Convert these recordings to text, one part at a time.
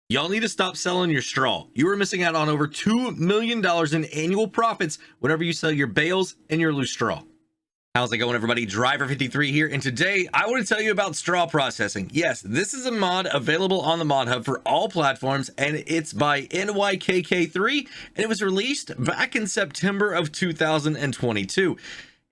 Y'all need to stop selling your straw. You are missing out on over $2 million in annual profits whenever you sell your bales and your loose straw. How's it going, everybody? Driver53 here, and today I want to tell you about straw processing. Yes, this is a mod available on the Mod Hub for all platforms, and it's by NYKK3, and it was released back in September of 2022.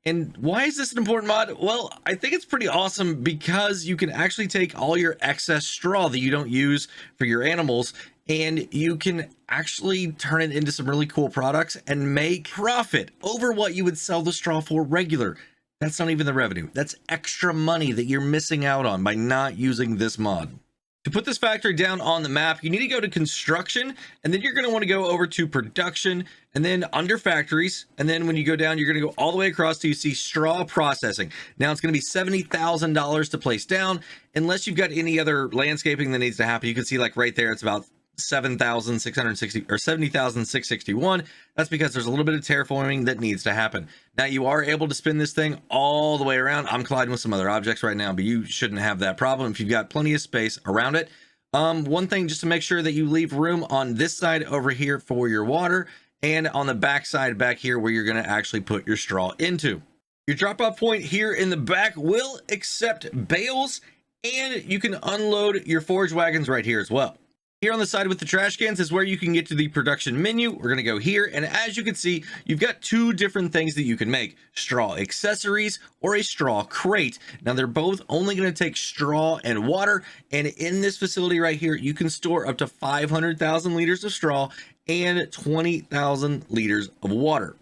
And why is this an important mod? Well, I think it's pretty awesome because you can actually take all your excess straw that you don't use for your animals, and you can actually turn it into some really cool products and make profit over what you would sell the straw for regular. That's not even the revenue. That's extra money that you're missing out on by not using this mod. To put this factory down on the map, you need to go to construction, and then you're going to want to go over to production, and then under factories, and then when you go down, you're going to go all the way across till you see straw processing. Now it's going to be $70,000 to place down, unless you've got any other landscaping that needs to happen. You can see like right there, it's about 7,660 or 70,661. That's because there's a little bit of terraforming that needs to happen. Now you are able to spin this thing all the way around. I'm colliding with some other objects right now, but you shouldn't have that problem if you've got plenty of space around it. One thing, just to make sure that you leave room on this side over here for your water, and on the back side back here where you're going to actually put your straw into. Your drop off point here in the back will accept bales, and you can unload your forage wagons right here as well. Here on the side with the trash cans is where you can get to the production menu. We're going to go here, and as you can see, you've got two different things that you can make: straw accessories or a straw crate. Now they're both only going to take straw and water, and in this facility right here, you can store up to 500,000 liters of straw and 20,000 liters of water.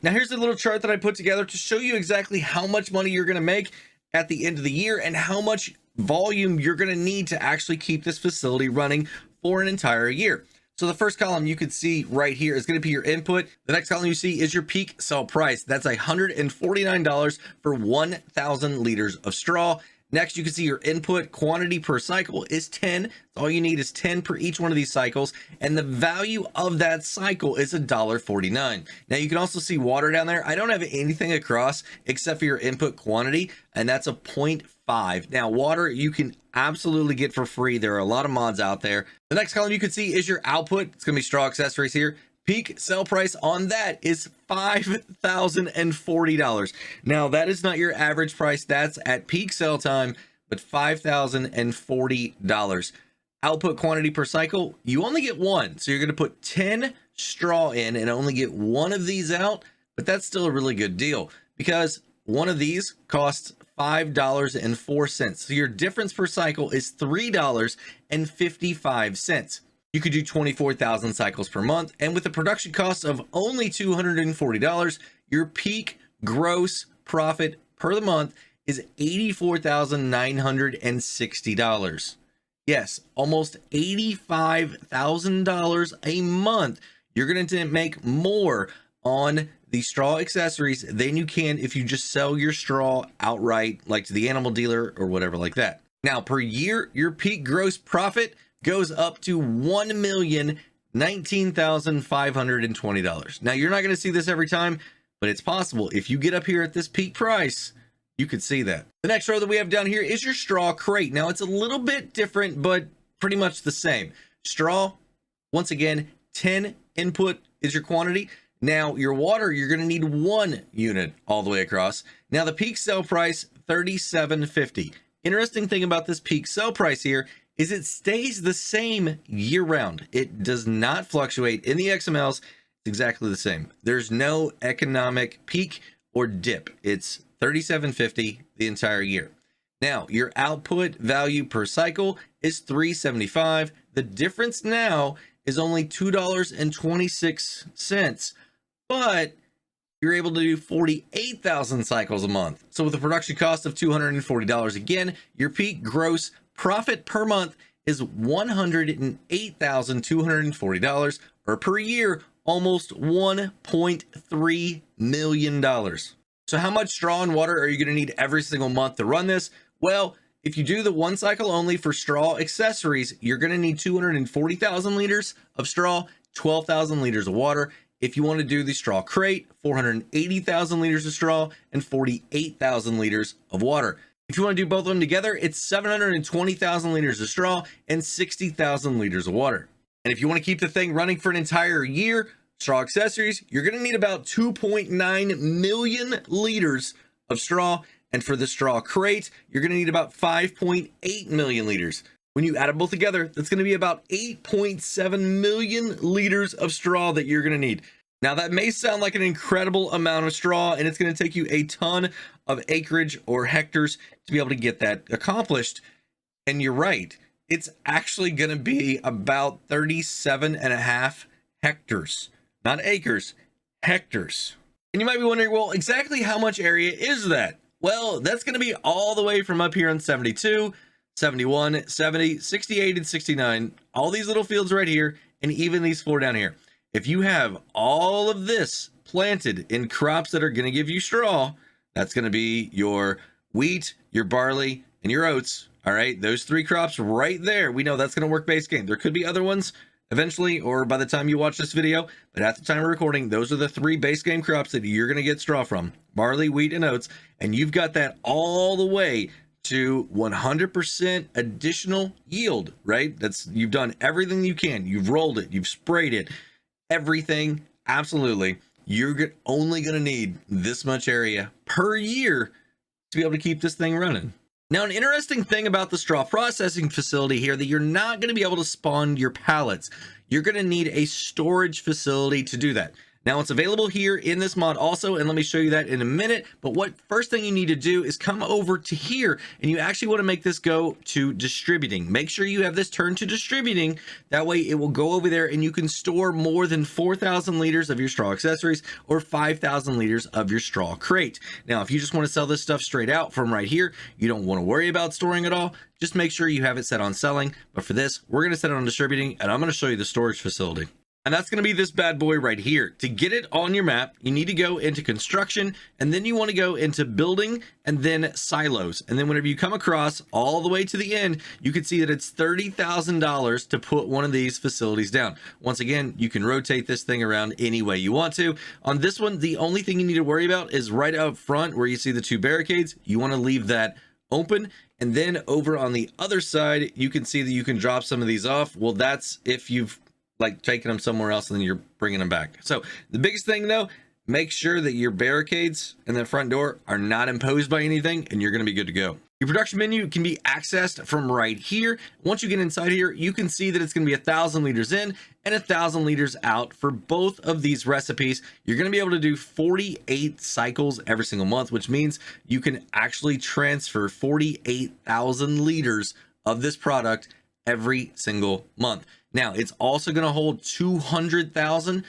Now here's a little chart that I put together to show you exactly how much money you're going to make at the end of the year and how much volume you're going to need to actually keep this facility running for an entire year. So the first column you can see right here is going to be your input. The next column you see is your peak sell price. That's $149 for 1,000 liters of straw. Next, you can see your input quantity per cycle is 10. All you need is 10 per each one of these cycles, and the value of that cycle is $1.49. Now you can also see water down there. I don't have anything across except for your input quantity, and that's a 0.5. Now water you can absolutely get for free. There are a lot of mods out there. The next column you can see is your output. It's going to be straw accessories here. Peak sell price on that is $5,040. Now that is not your average price. That's at peak sell time, but $5,040. Output quantity per cycle, you only get one. So you're going to put 10 straw in and only get one of these out, but that's still a really good deal because one of these costs $5.04. So your difference per cycle is $3.55. You could do 24,000 cycles per month, and with a production cost of only $240, your peak gross profit per the month is $84,960. Yes, almost $85,000 a month. You're going to make more on the straw accessories than you can if you just sell your straw outright, like to the animal dealer or whatever like that. Now, per year, your peak gross profit goes up to $1,019,520. Now, you're not going to see this every time, but it's possible. If you get up here at this peak price, you could see that. The next row that we have down here is your straw crate. Now, it's a little bit different, but pretty much the same. Straw, once again, 10 input is your quantity. Now, your water, you're going to need 1 unit all the way across. Now, the peak sell price, $37.50. Interesting thing about this peak sell price here is it stays the same year round. It does not fluctuate. In the XMLs, it's exactly the same. There's no economic peak or dip. It's $37.50 the entire year. Now, your output value per cycle is $3.75. The difference now is only $2.26, but you're able to do 48,000 cycles a month. So with a production cost of $240, again, your peak gross profit per month is $108,240, or per year, almost $1.3 million. So how much straw and water are you going to need every single month to run this? Well, if you do the one cycle only for straw accessories, you're going to need 240,000 liters of straw, 12,000 liters of water. If you want to do the straw crate, 480,000 liters of straw and 48,000 liters of water. If you want to do both of them together, it's 720,000 liters of straw and 60,000 liters of water. And if you want to keep the thing running for an entire year, straw accessories, you're going to need about 2.9 million liters of straw. And for the straw crate, you're going to need about 5.8 million liters. When you add them both together, that's going to be about 8.7 million liters of straw that you're going to need. Now, that may sound like an incredible amount of straw, and it's going to take you a ton of acreage or hectares to be able to get that accomplished. And you're right, it's actually going to be about 37.5 hectares, not acres, hectares. And you might be wondering, well, exactly how much area is that? Well, that's going to be all the way from up here on 72, 71, 70, 68, and 69, all these little fields right here, and even these 4 down here. If you have all of this planted in crops that are going to give you straw, that's going to be your wheat, your barley, and your oats. All right, those 3 crops right there. We know that's going to work base game. There could be other ones eventually, or by the time you watch this video, but at the time of recording, those are the 3 base game crops that you're going to get straw from: barley, wheat, and oats. And you've got that all the way to 100% additional yield, right? You've done everything you can. You've rolled it, you've sprayed it, everything. Absolutely. You're only going to need this much area per year to be able to keep this thing running. Now, an interesting thing about the straw processing facility here, that you're not going to be able to spawn your pallets. You're going to need a storage facility to do that. Now, it's available here in this mod also, and let me show you that in a minute. But what first thing you need to do is come over to here, and you actually want to make this go to distributing. Make sure you have this turned to distributing. That way it will go over there and you can store more than 4,000 liters of your straw accessories or 5,000 liters of your straw crate. Now, if you just want to sell this stuff straight out from right here, you don't want to worry about storing it all. Just make sure you have it set on selling. But for this, we're going to set it on distributing, and I'm going to show you the storage facility. And that's going to be this bad boy right here. To get it on your map, you need to go into construction, and then you want to go into building and then silos. And then whenever you come across all the way to the end, you can see that it's $30,000 to put one of these facilities down. Once again, you can rotate this thing around any way you want to. On this one, the only thing you need to worry about is right up front where you see the 2 barricades. You want to leave that open. And then over on the other side, you can see that you can drop some of these off. Well, that's if you've taking them somewhere else and then you're bringing them back. So the biggest thing though, make sure that your barricades and the front door are not imposed by anything, and you're going to be good to go. Your production menu can be accessed from right here. Once you get inside here, you can see that it's going to be 1,000 liters in and 1,000 liters out for both of these recipes. You're going to be able to do 48 cycles every single month, which means you can actually transfer 48,000 liters of this product every single month. Now, it's also going to hold 200,000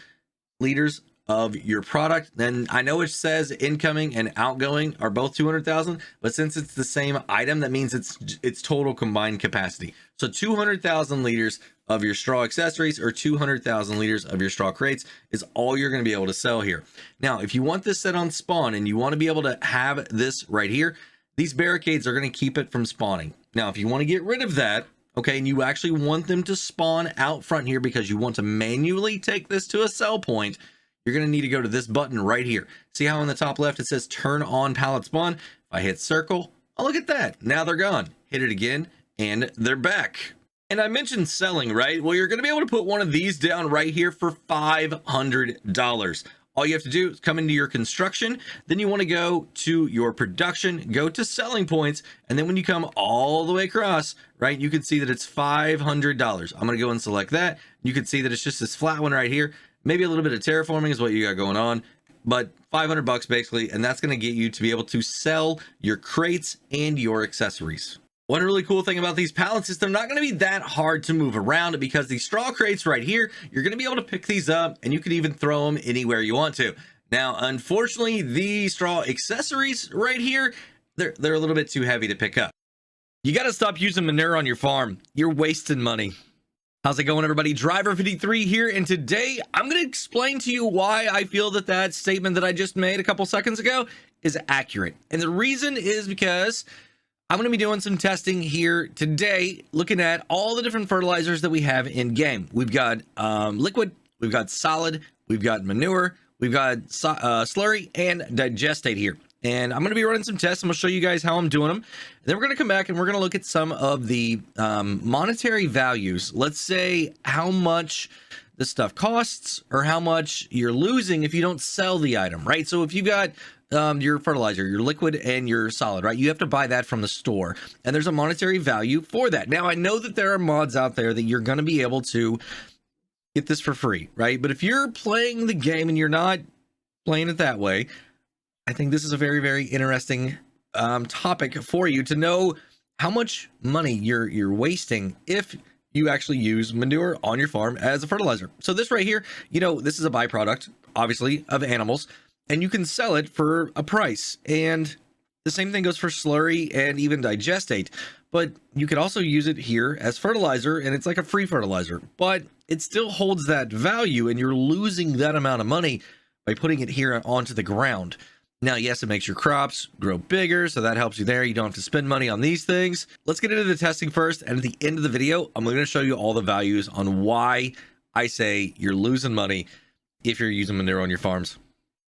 liters of your product. Then I know it says incoming and outgoing are both 200,000, but since it's the same item, that means it's total combined capacity. So 200,000 liters of your straw accessories or 200,000 liters of your straw crates is all you're going to be able to sell here. Now, if you want this set on spawn and you want to be able to have this right here, these barricades are going to keep it from spawning. Now, if you want to get rid of that, okay, and you actually want them to spawn out front here because you want to manually take this to a sell point, you're going to need to go to this button right here. See how on the top left it says turn on pallet spawn? If I hit circle, oh, look at that. Now they're gone. Hit it again, and they're back. And I mentioned selling, right? Well, you're going to be able to put one of these down right here for $500. All you have to do is come into your construction, then you want to go to your production, go to selling points, and then when you come all the way across, right, you can see that it's $500. I'm going to go and select that. You can see that it's just this flat one right here. Maybe a little bit of terraforming is what you got going on, but $500 basically, and that's going to get you to be able to sell your crates and your accessories. One really cool thing about these pallets is they're not going to be that hard to move around, because these straw crates right here, you're going to be able to pick these up and you can even throw them anywhere you want to. Now, unfortunately, the straw accessories right here, they're a little bit too heavy to pick up. You got to stop using manure on your farm. You're wasting money. How's it going, everybody? Driver53 here, and today I'm going to explain to you why I feel that that statement that I just made a couple seconds ago is accurate. And the reason is because I'm going to be doing some testing here today, looking at all the different fertilizers that we have in game. We've got liquid, we've got solid, we've got manure, we've got slurry, and digestate here. and I'm going to be running some tests. I'm going to show you guys how I'm doing them. And then we're going to come back and we're going to look at some of the monetary values. Let's say how much this stuff costs or how much you're losing if you don't sell the item, right? So if you got your fertilizer, your liquid and your solid, right? You have to buy that from the store, and there's a monetary value for that. Now, I know that there are mods out there that you're going to be able to get this for free, right? But if you're playing the game and you're not playing it that way, I think this is a very, very interesting topic for you to know how much money you're wasting if you actually use manure on your farm as a fertilizer. So this right here, you know, this is a byproduct, obviously, of animals, and you can sell it for a price. And the same thing goes for slurry and even digestate. But you could also use it here as fertilizer, and it's like a free fertilizer, but it still holds that value, and you're losing that amount of money by putting it here onto the ground. Now, yes, it makes your crops grow bigger, so that helps you there. You don't have to spend money on these things. Let's get into the testing first, and at the end of the video, I'm going to show you all the values on why I say you're losing money if you're using manure on your farms.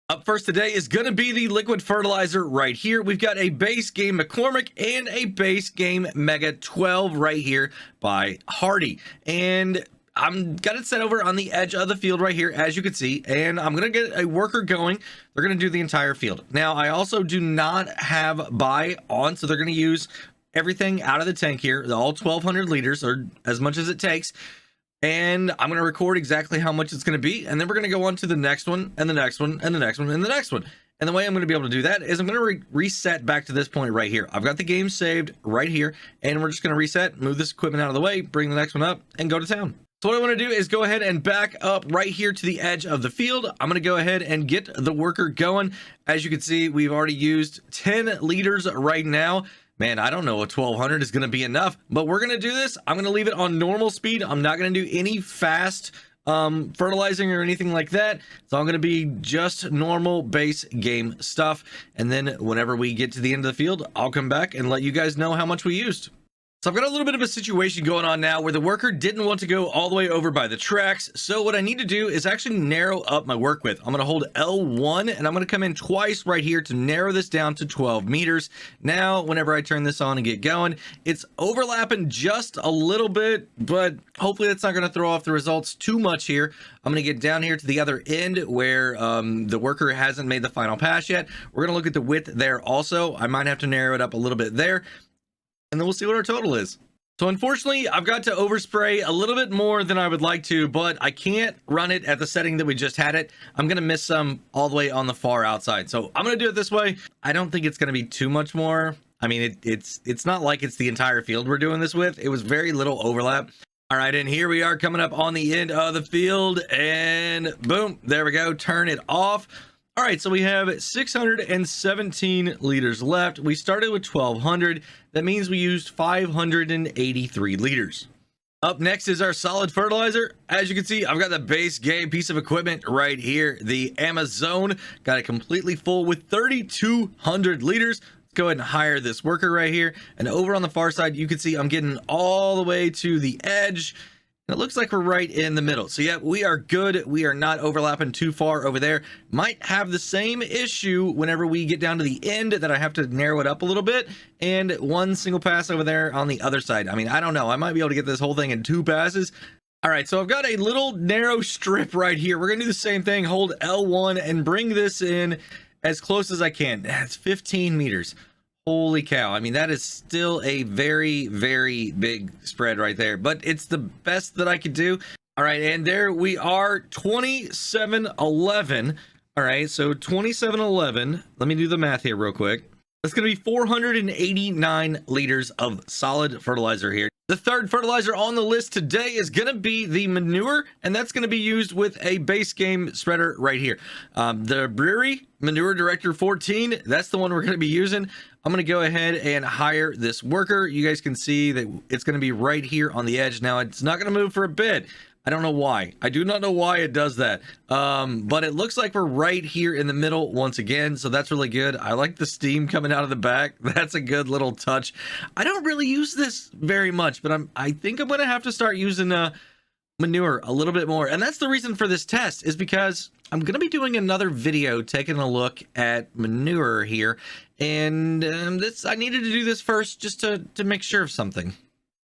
Up first today is going to be the liquid fertilizer right here. We've got a base game McCormick and a base game Mega 12 right here by Hardy. And I'm got it set over on the edge of the field right here, as you can see, and I'm going to get a worker going. They're going to do the entire field. Now, I also do not have buy on, so they're going to use everything out of the tank here, all 1,200 liters, or as much as it takes. And I'm going to record exactly how much it's going to be, and then we're going to go on to the next one, and the next one, and the next one, and the next one. And the way I'm going to be able to do that is I'm going to reset back to this point right here. I've got the game saved right here, and we're just going to reset, move this equipment out of the way, bring the next one up, and go to town. So what I want to do is go ahead and back up right here to the edge of the field. I'm going to go ahead and get the worker going. As you can see, we've already used 10 liters right now. Man, I don't know if 1,200 is going to be enough, but we're going to do this. I'm going to leave it on normal speed. I'm not going to do any fast fertilizing or anything like that. It's all going to be just normal base game stuff. And then whenever we get to the end of the field, I'll come back and let you guys know how much we used. So I've got a little bit of a situation going on now where the worker didn't want to go all the way over by the tracks. So what I need to do is actually narrow up my work width. I'm going to hold L1 and I'm going to come in twice right here to narrow this down to 12 meters. Now, whenever I turn this on and get going, it's overlapping just a little bit, but hopefully that's not going to throw off the results too much here. I'm going to get down here to the other end where the worker hasn't made the final pass yet. We're going to look at the width there also. I might have to narrow it up a little bit there, and then we'll see what our total is. So unfortunately, I've got to overspray a little bit more than I would like to, but I can't run it at the setting that we just had it. I'm going to miss some all the way on the far outside. So I'm going to do it this way. I don't think it's going to be too much more. I mean, it's not like it's the entire field we're doing this with. It was very little overlap. All right, and here we are coming up on the end of the field, and boom, there we go. Turn it off. All right, so we have 617 liters left. We started with 1,200. That means we used 583 liters. Up next is our solid fertilizer. As you can see, I've got the base game piece of equipment right here, the Amazon. Got it completely full with 3,200 liters. Let's go ahead and hire this worker right here. And over on the far side, you can see I'm getting all the way to the edge. It looks like we're right in the middle. So yeah, we are good. We are not overlapping too far over there. Might have the same issue whenever we get down to the end that I have to narrow it up a little bit. And one single pass over there on the other side. I mean, I don't know. I might be able to get this whole thing in 2 passes. All right, so I've got a little narrow strip right here. We're going to do the same thing. Hold L1 and bring this in as close as I can. That's 15 meters. Holy cow. I mean, that is still a very, very big spread right there, but it's the best that I could do. All right, and there we are, 2711. All right, so 2711. Let me do the math here real quick. That's going to be 489 liters of solid fertilizer here. The third fertilizer on the list today is going to be the manure, and that's going to be used with a base game spreader right here. The Brewery Manure Director 14, that's the one we're going to be using. I'm going to go ahead and hire this worker. You guys can see that it's going to be right here on the edge. Now, it's not going to move for a bit. I don't know why. I do not know why it does that. But it looks like we're right here in the middle once again. So that's really good. I like the steam coming out of the back. That's a good little touch. I don't really use this very much, but I think I'm going to have to start using manure a little bit more. And that's the reason for this test, is because I'm going to be doing another video taking a look at manure here. And I needed to do this first just to make sure of something.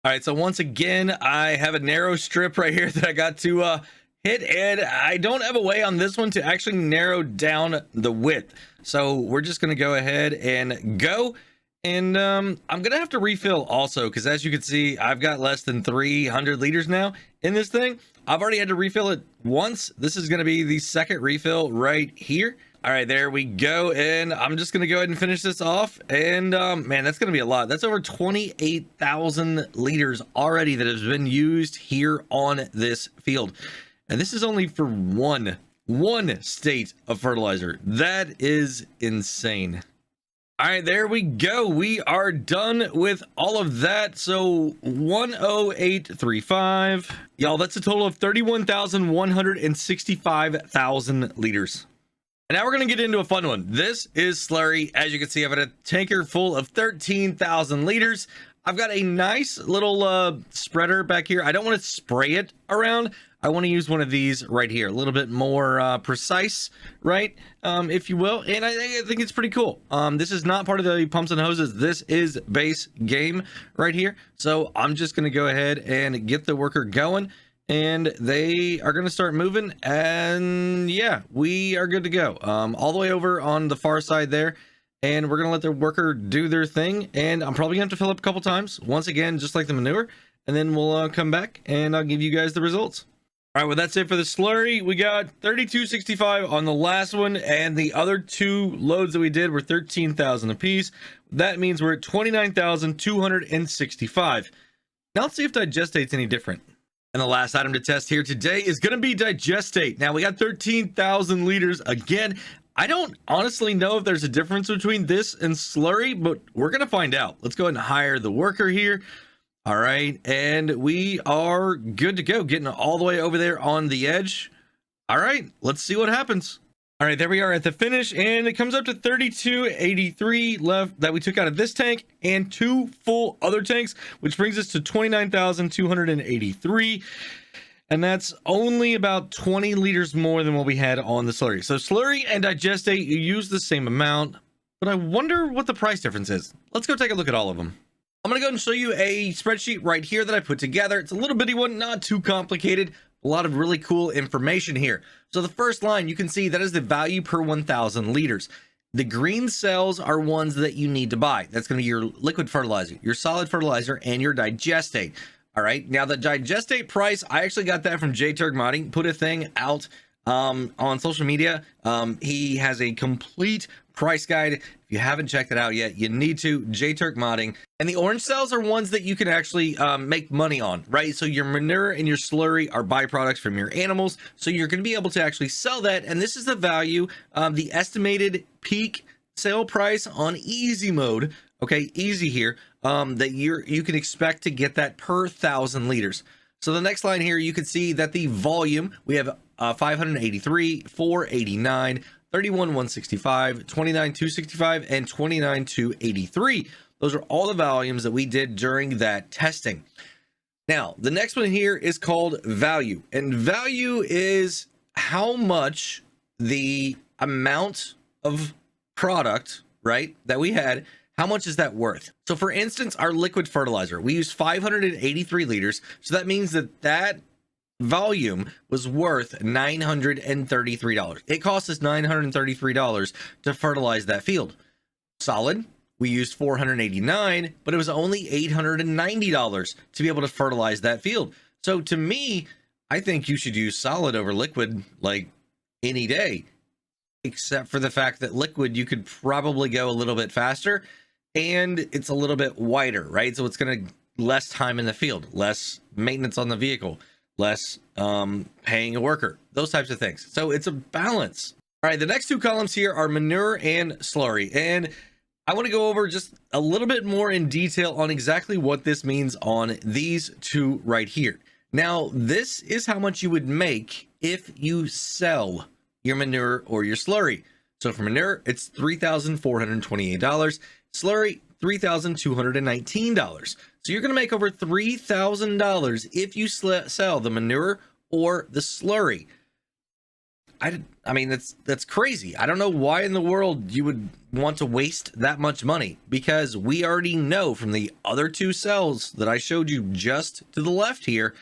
All right, so once again, I have a narrow strip right here that I got to hit, and I don't have a way on this one to actually narrow down the width. So we're just going to go ahead and go. And I'm going to have to refill also, because as you can see, I've got less than 300 liters now in this thing. I've already had to refill it once. This is going to be the second refill right here. All right, there we go. And I'm just going to go ahead and finish this off. And man, that's going to be a lot. That's over 28,000 liters already that has been used here on this field. And this is only for one state of fertilizer. That is insane. All right, there we go. We are done with all of that. So 10835. Y'all, that's a total of 31,165,000 liters. And now we're going to get into a fun one. This is slurry. As you can see, I've got a tanker full of 13,000 liters. I've got a nice little spreader back here. I don't want to spray it around. I want to use one of these right here, a little bit more precise, right, if you will. And I think it's pretty cool. This is not part of the pumps and hoses. This is base game right here. So I'm just going to go ahead and get the worker going, and they are going to start moving. And yeah, we are good to go. All the way over on the far side there. And we're going to let the worker do their thing. And I'm probably going to have to fill up a couple times, once again, just like the manure. And then we'll come back and I'll give you guys the results. All right, well, that's it for the slurry. We got 3265 on the last one, and the other two loads that we did were 13,000 apiece. That means we're at 29,265. Now let's see if digestate's any different. And the last item to test here today is going to be digestate. Now we got 13,000 liters again. I don't honestly know if there's a difference between this and slurry, but we're going to find out. Let's go ahead and hire the worker here. All right, and we are good to go, getting all the way over there on the edge. All right, let's see what happens. All right, there we are at the finish, and it comes up to 3283 left that we took out of this tank and 2 full other tanks, which brings us to 29,283. And that's only about 20 liters more than what we had on the slurry. So slurry and digestate, you use the same amount, but I wonder what the price difference is. Let's go take a look at all of them. I'm going to go and show you a spreadsheet right here that I put together. It's a little bitty one, not too complicated. A lot of really cool information here. So the first line, you can see that is the value per 1,000 liters. The green cells are ones that you need to buy. That's going to be your liquid fertilizer, your solid fertilizer, and your digestate. All right. Now the digestate price, I actually got that from J-Turk Modding. Put a thing out on social media. He has a complete price guide. If you haven't checked it out yet, you need to. J-Turk Modding. And the orange cells are ones that you can actually make money on, right? So your manure and your slurry are byproducts from your animals. So you're going to be able to actually sell that. And this is the value of the estimated peak sale price on easy mode. Okay, easy here. That you can expect to get that per 1,000 liters. So the next line here, you can see that the volume, we have 583, 489, 31,165, 29,265, and 29,283. Those are all the volumes that we did during that testing. Now, the next one here is called value. And value is how much the amount of product, right, that we had, how much is that worth? So for instance, our liquid fertilizer, we used 583 liters. So that means that that volume was worth $933. It cost us $933 to fertilize that field. Solid, we used 489, but it was only $890 to be able to fertilize that field. So to me, I think you should use solid over liquid like any day, except for the fact that liquid, you could probably go a little bit faster and it's a little bit wider, right? So it's going to less time in the field, less maintenance on the vehicle, less paying a worker, those types of things. So it's a balance. All right, the next two columns here are manure and slurry. And I want to go over just a little bit more in detail on exactly what this means on these two right here. Now, this is how much you would make if you sell your manure or your slurry. So for manure, it's $3,428. Slurry, $3,219. So you're going to make over $3,000 if you sell the manure or the slurry. I mean, that's crazy. I don't know why in the world you would want to waste that much money, because we already know from the other two cells that I showed you just to the left here,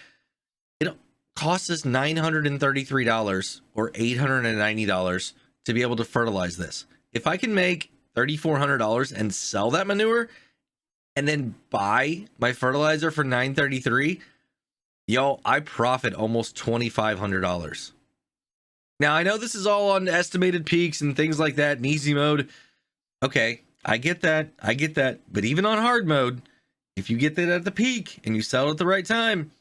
it costs us $933 or $890 to be able to fertilize this. If I can make $3,400 and sell that manure and then buy my fertilizer for $933, yo, I profit almost $2,500. Now, I know this is all on estimated peaks and things like that in easy mode. Okay, I get that. But even on hard mode, if you get that at the peak and you sell it at the right time,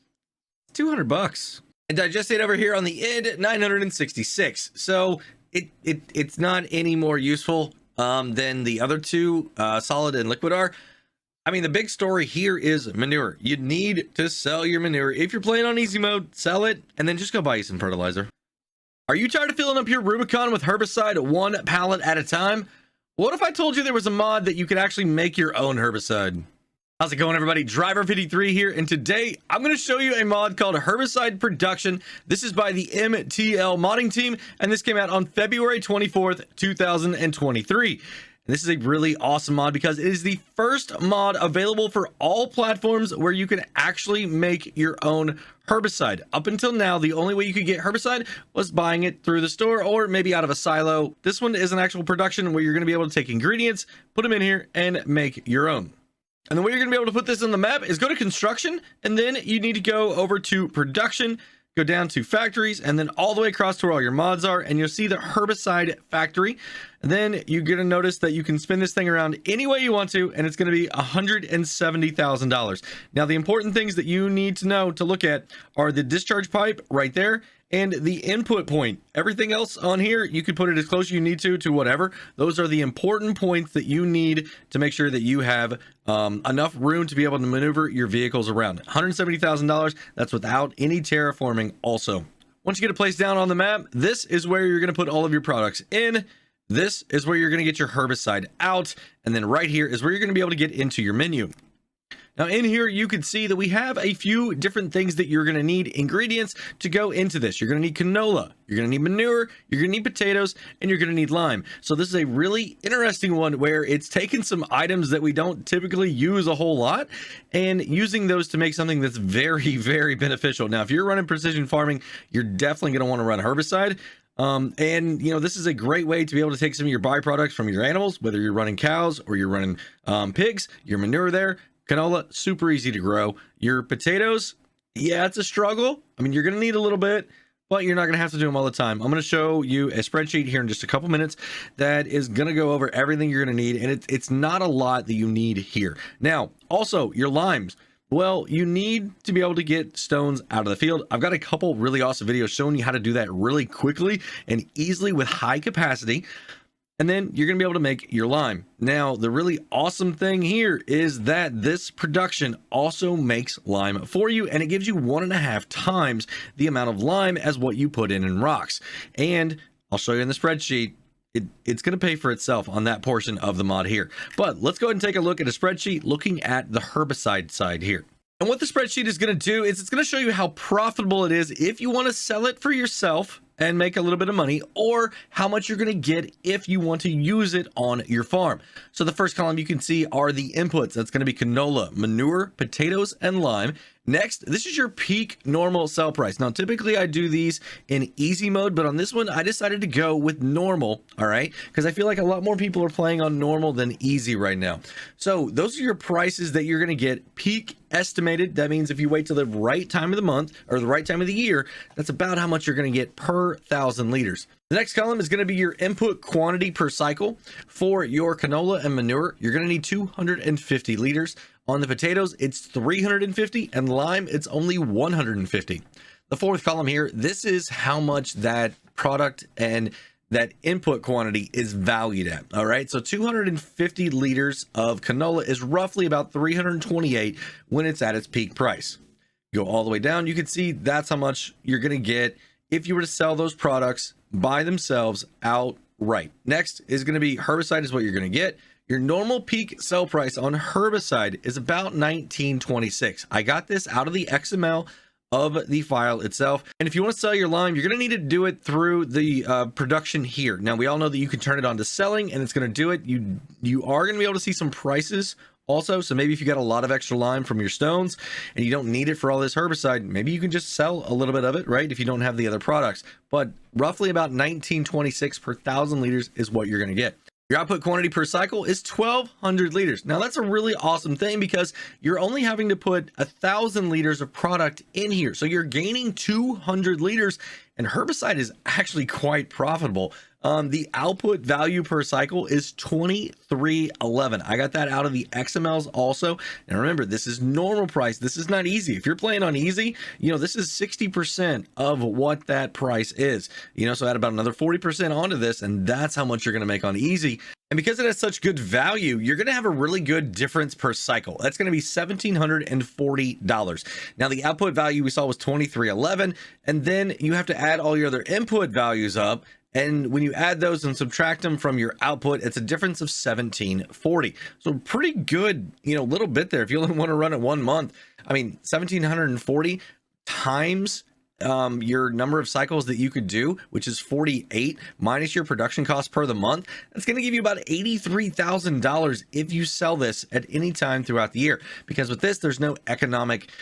it's $200. And digestate over here on the end, 966. So it's not any more useful than the other two, solid and liquid are. I mean, the big story here is manure. You need to sell your manure. If you're playing on easy mode, sell it and then just go buy you some fertilizer. Are you tired of filling up your Rubicon with herbicide one pallet at a time? What if I told you there was a mod that you could actually make your own herbicide? How's it going, everybody? Driver53 here, and today I'm going to show you a mod called Herbicide Production. This is by the MTL modding team, and this came out on February 24th, 2023. This is a really awesome mod because it is the first mod available for all platforms where you can actually make your own herbicide. Up until now, the only way you could get herbicide was buying it through the store or maybe out of a silo. This one is an actual production where you're going to be able to take ingredients, put them in here, and make your own. And the way you're going to be able to put this on the map is go to construction, and then you need to go over to production, go down to factories, and then all the way across to where all your mods are, and you'll see the herbicide factory. And then you're going to notice that you can spin this thing around any way you want to, and it's going to be $170,000. Now, the important things that you need to know to look at are the discharge pipe right there and the input point. Everything else on here, you can put it as close as you need to whatever. Those are the important points that you need to make sure that you have enough room to be able to maneuver your vehicles around. $170,000, that's without any terraforming also. Once you get it placed down on the map, this is where you're going to put all of your products in. This is where you're going to get your herbicide out. And then right here is where you're going to be able to get into your menu. Now in here, you can see that we have a few different things that you're going to need ingredients to go into this. You're going to need canola, you're going to need manure, you're going to need potatoes, and you're going to need lime. So this is a really interesting one where it's taken some items that we don't typically use a whole lot and using those to make something that's very, very beneficial. Now, if you're running precision farming, you're definitely going to want to run herbicide. And you know, this is a great way to be able to take some of your byproducts from your animals, whether you're running cows or you're running pigs, your manure there. Canola, super easy to grow. Your potatoes, yeah, it's a struggle. I mean, you're going to need a little bit, but you're not going to have to do them all the time. I'm going to show you a spreadsheet here in just a couple minutes that is going to go over everything you're going to need, and it's not a lot that you need here. Now, also, your limes. Well, you need to be able to get stones out of the field. I've got a couple really awesome videos showing you how to do that really quickly and easily with high capacity. And then you're going to be able to make your lime. Now, the really awesome thing here is that this production also makes lime for you, and it gives you 1.5 times the amount of lime as what you put in rocks. And I'll show you in the spreadsheet. It's going to pay for itself on that portion of the mod here. But let's go ahead and take a look at a spreadsheet looking at the herbicide side here. And what the spreadsheet is going to do is it's going to show you how profitable it is if you want to sell it for yourself and make a little bit of money, or how much you're going to get if you want to use it on your farm. So the first column you can see are the inputs. That's going to be canola, manure, potatoes, and lime. Next, this is your peak normal sell price. Now, typically I do these in easy mode, but on this one, I decided to go with normal, all right? Because I feel like a lot more people are playing on normal than easy right now. So those are your prices that you're going to get peak estimated. That means if you wait till the right time of the month or the right time of the year, that's about how much you're going to get per 1,000 liters. The next column is going to be your input quantity per cycle. For your canola and manure, you're going to need 250 liters. On the potatoes, it's 350, and lime, it's only 150. The fourth column here, this is how much that product and that input quantity is valued at. All right, so 250 liters of canola is roughly about 328 when it's at its peak price. Go all the way down, you can see that's how much you're going to get if you were to sell those products by themselves outright. Next is going to be herbicide is what you're going to get. Your normal peak sell price on herbicide is about 19.26. I got this out of the XML of the file itself. And if you want to sell your lime, you're going to need to do it through the production here. Now, we all know that you can turn it on to selling and it's going to do it. You are going to be able to see some prices also. So maybe if you got a lot of extra lime from your stones and you don't need it for all this herbicide, maybe you can just sell a little bit of it, right? If you don't have the other products. But roughly about 19.26 per 1,000 liters is what you're going to get. Your output quantity per cycle is 1,200 liters. Now that's a really awesome thing because you're only having to put 1,000 liters of product in here. So you're gaining 200 liters, and herbicide is actually quite profitable. The output value per cycle is 23.11. I got that out of the XMLs also. And remember, this is normal price. This is not easy. If you're playing on easy, this is 60% of what that price is. So add about another 40% onto this, and that's how much you're going to make on easy. And because it has such good value, you're going to have a really good difference per cycle. That's going to be $1,740. Now, the output value we saw was 23.11, and then you have to add all your other input values up. And when you add those and subtract them from your output, it's a difference of 1740. So pretty good, little bit there. If you only want to run it 1 month, 1740 times your number of cycles that you could do, which is 48 minus your production cost per the month, that's going to give you about $83,000 if you sell this at any time throughout the year. Because with this, there's no economic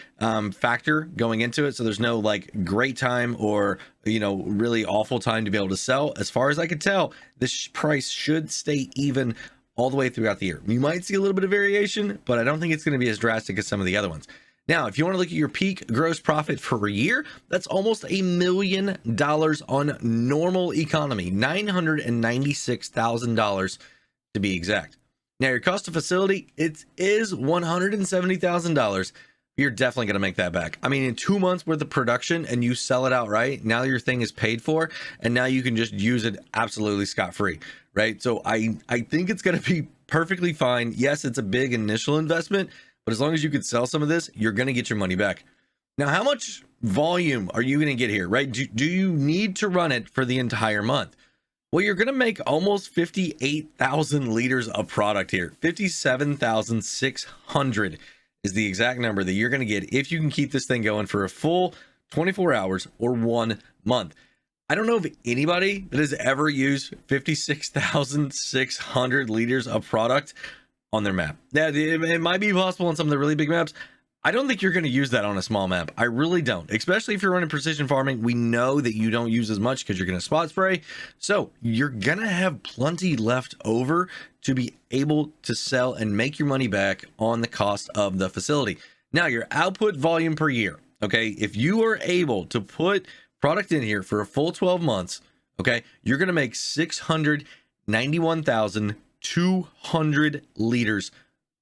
factor going into it. So there's no like great time or really awful time to be able to sell. As far as I could tell, this price should stay even all the way throughout the year. You might see a little bit of variation, but I don't think it's going to be as drastic as some of the other ones. Now, if you want to look at your peak gross profit for a year, that's almost $1 million on normal economy, $996,000 to be exact. Now, your cost of facility, it is $170,000. You're definitely going to make that back. In 2 months worth of production and you sell it outright, now your thing is paid for, and now you can just use it absolutely scot-free, right? So I think it's going to be perfectly fine. Yes, it's a big initial investment, but as long as you could sell some of this, you're going to get your money back. Now, how much volume are you going to get here, right? Do you need to run it for the entire month? Well, you're going to make almost 58,000 liters of product here. 57,600 is the exact number that you're going to get if you can keep this thing going for a full 24 hours or 1 month. I don't know of anybody that has ever used 56,600 liters of product on their map. Yeah, it might be possible on some of the really big maps. I don't think you're going to use that on a small map. I really don't, especially if you're running precision farming. We know that you don't use as much because you're going to spot spray. So you're going to have plenty left over to be able to sell and make your money back on the cost of the facility. Now, your output volume per year. Okay. If you are able to put product in here for a full 12 months, okay, you're going to make 691,200 liters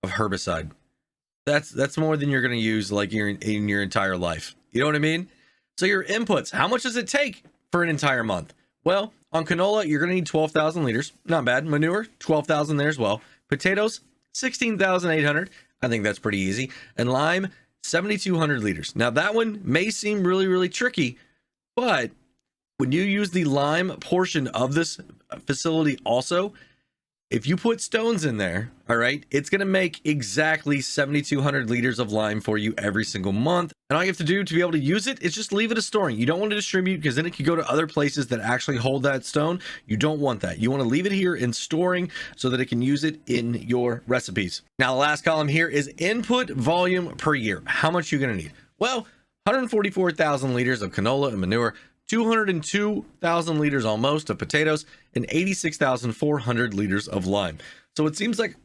of herbicide. That's more than you're going to use like in your entire life. You know what I mean? So your inputs, how much does it take for an entire month? Well, on canola, you're going to need 12,000 liters. Not bad. Manure, 12,000 there as well. Potatoes, 16,800. I think that's pretty easy. And lime, 7,200 liters. Now that one may seem really, really tricky, but when you use the lime portion of this facility also, if you put stones in there, all right, it's going to make exactly 7,200 liters of lime for you every single month. And all you have to do to be able to use it is just leave it as storing. You don't want to distribute because then it could go to other places that actually hold that stone. You don't want that. You want to leave it here in storing so that it can use it in your recipes. Now, the last column here is input volume per year. How much you're going to need? Well, 144,000 liters of canola and manure, 202,000 liters almost of potatoes, and 86,400 liters of lime. So it seems like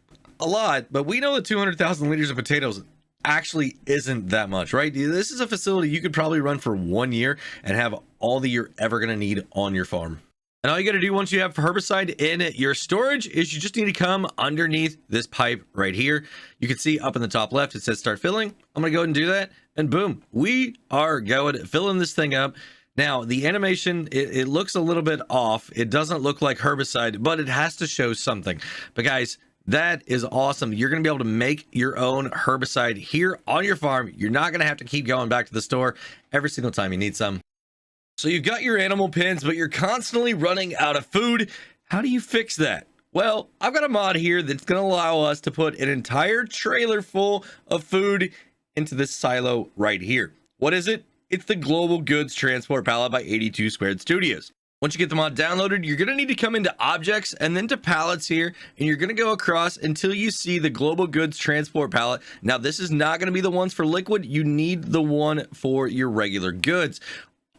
a lot, but we know that 200,000 liters of potatoes actually isn't that much, right? This is a facility you could probably run for 1 year and have all that you're ever going to need on your farm. And all you got to do once you have herbicide in your storage is you just need to come underneath this pipe right here. You can see up in the top left, it says start filling. I'm going to go ahead and do that. And boom, we are going filling this thing up. Now, the animation, it looks a little bit off. It doesn't look like herbicide, but it has to show something. But guys, that is awesome. You're going to be able to make your own herbicide here on your farm. You're not going to have to keep going back to the store every single time you need some. So you've got your animal pens, but you're constantly running out of food. How do you fix that? Well, I've got a mod here that's going to allow us to put an entire trailer full of food into this silo right here. What is it? It's the Global Goods Transport Pallet by 82 Squared Studios. Once you get the mod downloaded, you're going to need to come into objects and then to pallets here, and you're going to go across until you see the Global Goods Transport Pallet. Now, this is not going to be the ones for liquid. You need the one for your regular goods.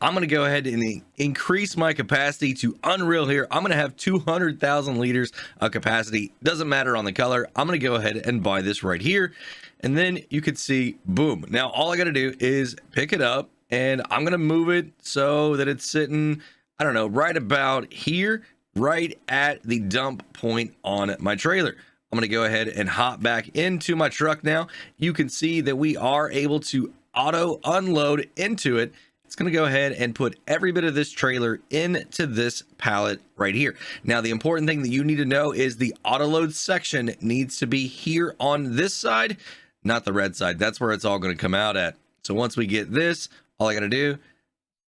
I'm going to go ahead and increase my capacity to unreal here. I'm going to have 200,000 liters of capacity. Doesn't matter on the color. I'm going to go ahead and buy this right here. And then you could see, boom. Now, all I got to do is pick it up, and I'm going to move it so that it's sitting, I don't know, right about here, right at the dump point on my trailer. I'm going to go ahead and hop back into my truck now. You can see that we are able to auto unload into it. It's going to go ahead and put every bit of this trailer into this pallet right here. Now, the important thing that you need to know is the auto load section needs to be here on this side, not the red side. That's where it's all going to come out at. So once we get this, all I got to do,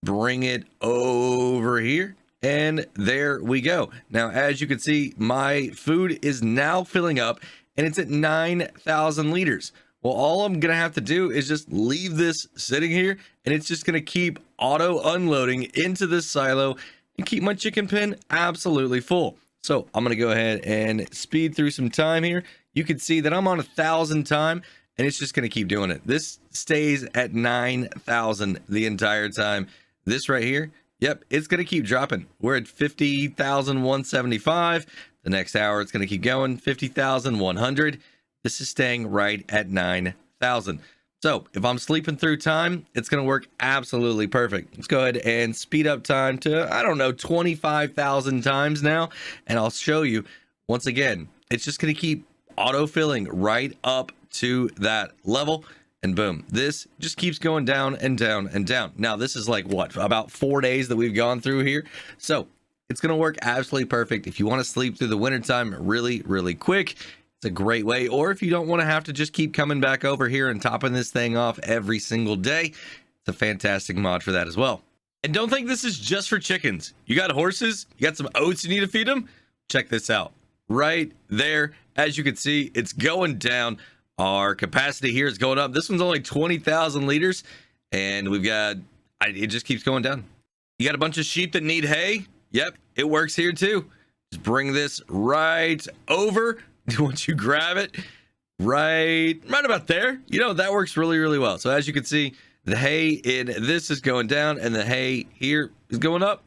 bring it over here, and there we go. Now, as you can see, my food is now filling up, and it's at 9,000 liters. Well, all I'm going to have to do is just leave this sitting here, and it's just going to keep auto unloading into this silo and keep my chicken pen absolutely full. So I'm going to go ahead and speed through some time here. You can see that I'm on 1,000 time, and it's just going to keep doing it. This stays at 9,000 the entire time. This right here, yep, it's going to keep dropping. We're at 50,175. The next hour, it's going to keep going, 50,100. This is staying right at 9,000. So if I'm sleeping through time, it's going to work absolutely perfect. Let's go ahead and speed up time to, I don't know, 25,000 times now. And I'll show you once again, it's just going to keep auto-filling right up to that level. And boom, this just keeps going down and down and down. Now, this is like what, about 4 days that we've gone through here. So it's going to work absolutely perfect. If you want to sleep through the wintertime really, really quick, it's a great way. Or if you don't want to have to just keep coming back over here and topping this thing off every single day, it's a fantastic mod for that as well. And don't think this is just for chickens. You got horses, you got some oats you need to feed them. Check this out right there. As you can see, it's going down. Our capacity here is going up. This one's only 20,000 liters, and we've got, it just keeps going down. You got a bunch of sheep that need hay. Yep, it works here too. Just bring this right over. Once you grab it right about there, you know, that works really, really well. So as you can see, the hay in this is going down and the hay here is going up.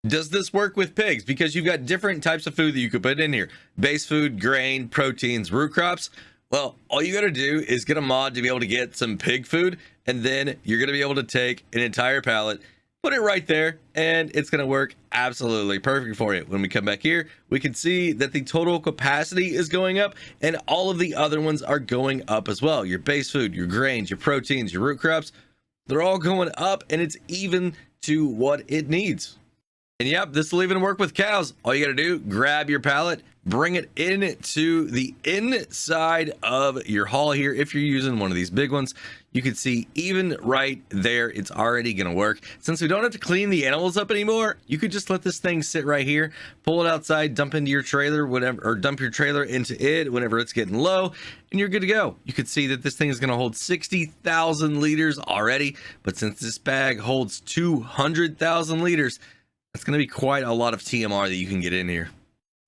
Does this work with pigs? Because you've got different types of food that you could put in here: base food, grain, proteins, root crops. Well, all you got to do is get a mod to be able to get some pig food, and then you're going to be able to take an entire pallet, put it right there, and it's going to work absolutely perfect for you. When we come back here, we can see that the total capacity is going up, and all of the other ones are going up as well. Your base food, your grains, your proteins, your root crops, they're all going up, and it's even to what it needs. And yep, this will even work with cows. All you got to do, grab your pallet, bring it into the inside of your haul here. If you're using one of these big ones, you can see even right there, it's already going to work. Since we don't have to clean the animals up anymore, you could just let this thing sit right here, pull it outside, dump into your trailer, whatever, or dump your trailer into it whenever it's getting low, and you're good to go. You could see that this thing is going to hold 60,000 liters already, but since this bag holds 200,000 liters, that's going to be quite a lot of TMR that you can get in here.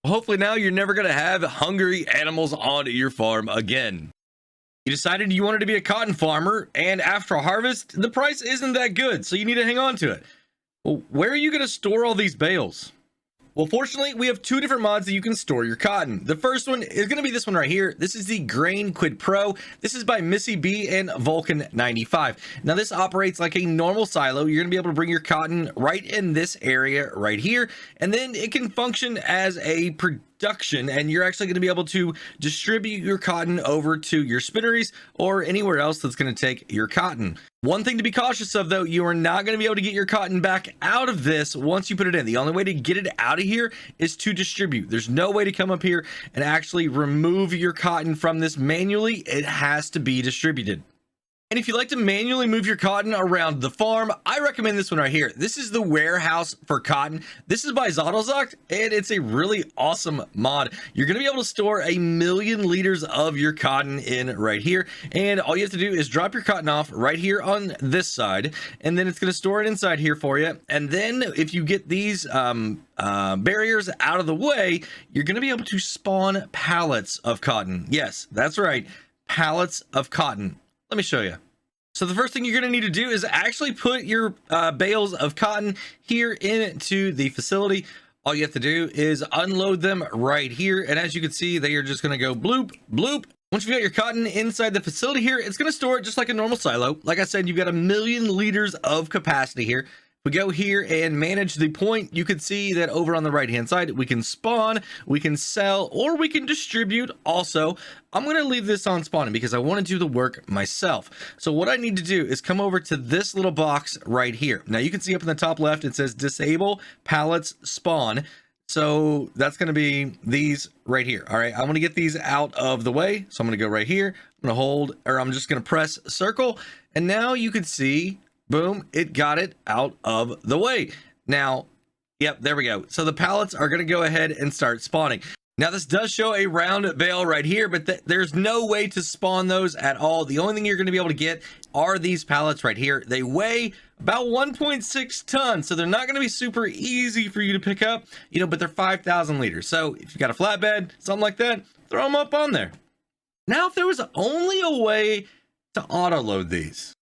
Hopefully now you're never going to have hungry animals on your farm again. You decided you wanted to be a cotton farmer, and after harvest, the price isn't that good, so you need to hang on to it. Well, where are you going to store all these bales? Well, fortunately, we have two different mods that you can store your cotton. The first one is going to be this one right here. This is the Grain Quid Pro. This is by Missy B and Vulcan 95. Now, this operates like a normal silo. You're going to be able to bring your cotton right in this area right here, and then it can function as a production, and you're actually going to be able to distribute your cotton over to your spinneries or anywhere else that's going to take your cotton. One thing to be cautious of, though, you are not going to be able to get your cotton back out of this once you put it in. The only way to get it out of here is to distribute. There's no way to come up here and actually remove your cotton from this manually. It has to be distributed. And if you like to manually move your cotton around the farm, I recommend this one right here. This is the warehouse for cotton. This is by Zottlezocht, and it's a really awesome mod. You're going to be able to store 1,000,000 liters of your cotton in right here. And all you have to do is drop your cotton off right here on this side, and then it's going to store it inside here for you. And then if you get these barriers out of the way, you're going to be able to spawn pallets of cotton. Yes, that's right. Pallets of cotton. Let me show you. So the first thing you're going to need to do is actually put your bales of cotton here into the facility. All you have to do is unload them right here. And as you can see, they are just going to go bloop, bloop. Once you've got your cotton inside the facility here, it's going to store it just like a normal silo. Like I said, you've got 1,000,000 liters of capacity here. We go here and manage the point. You can see that over on the right hand side, we can spawn, we can sell, or we can distribute. Also, I'm going to leave this on spawning because I want to do the work myself. So what I need to do is come over to this little box right here. Now you can see up in the top left, it says disable pallets spawn. So that's going to be these right here. All right, I want to get these out of the way. So I'm going to go right here. I'm going to hold, or I'm just going to press circle. And now you can see, boom, it got it out of the way. Now, yep, there we go. So the pallets are going to go ahead and start spawning. Now this does show a round bale right here, but there's no way to spawn those at all. The only thing you're going to be able to get are these pallets right here. They weigh about 1.6 tons, so they're not going to be super easy for you to pick up, you know, but they're 5,000 liters. So if you've got a flatbed, something like that, throw them up on there. Now, if there was only a way to auto load these.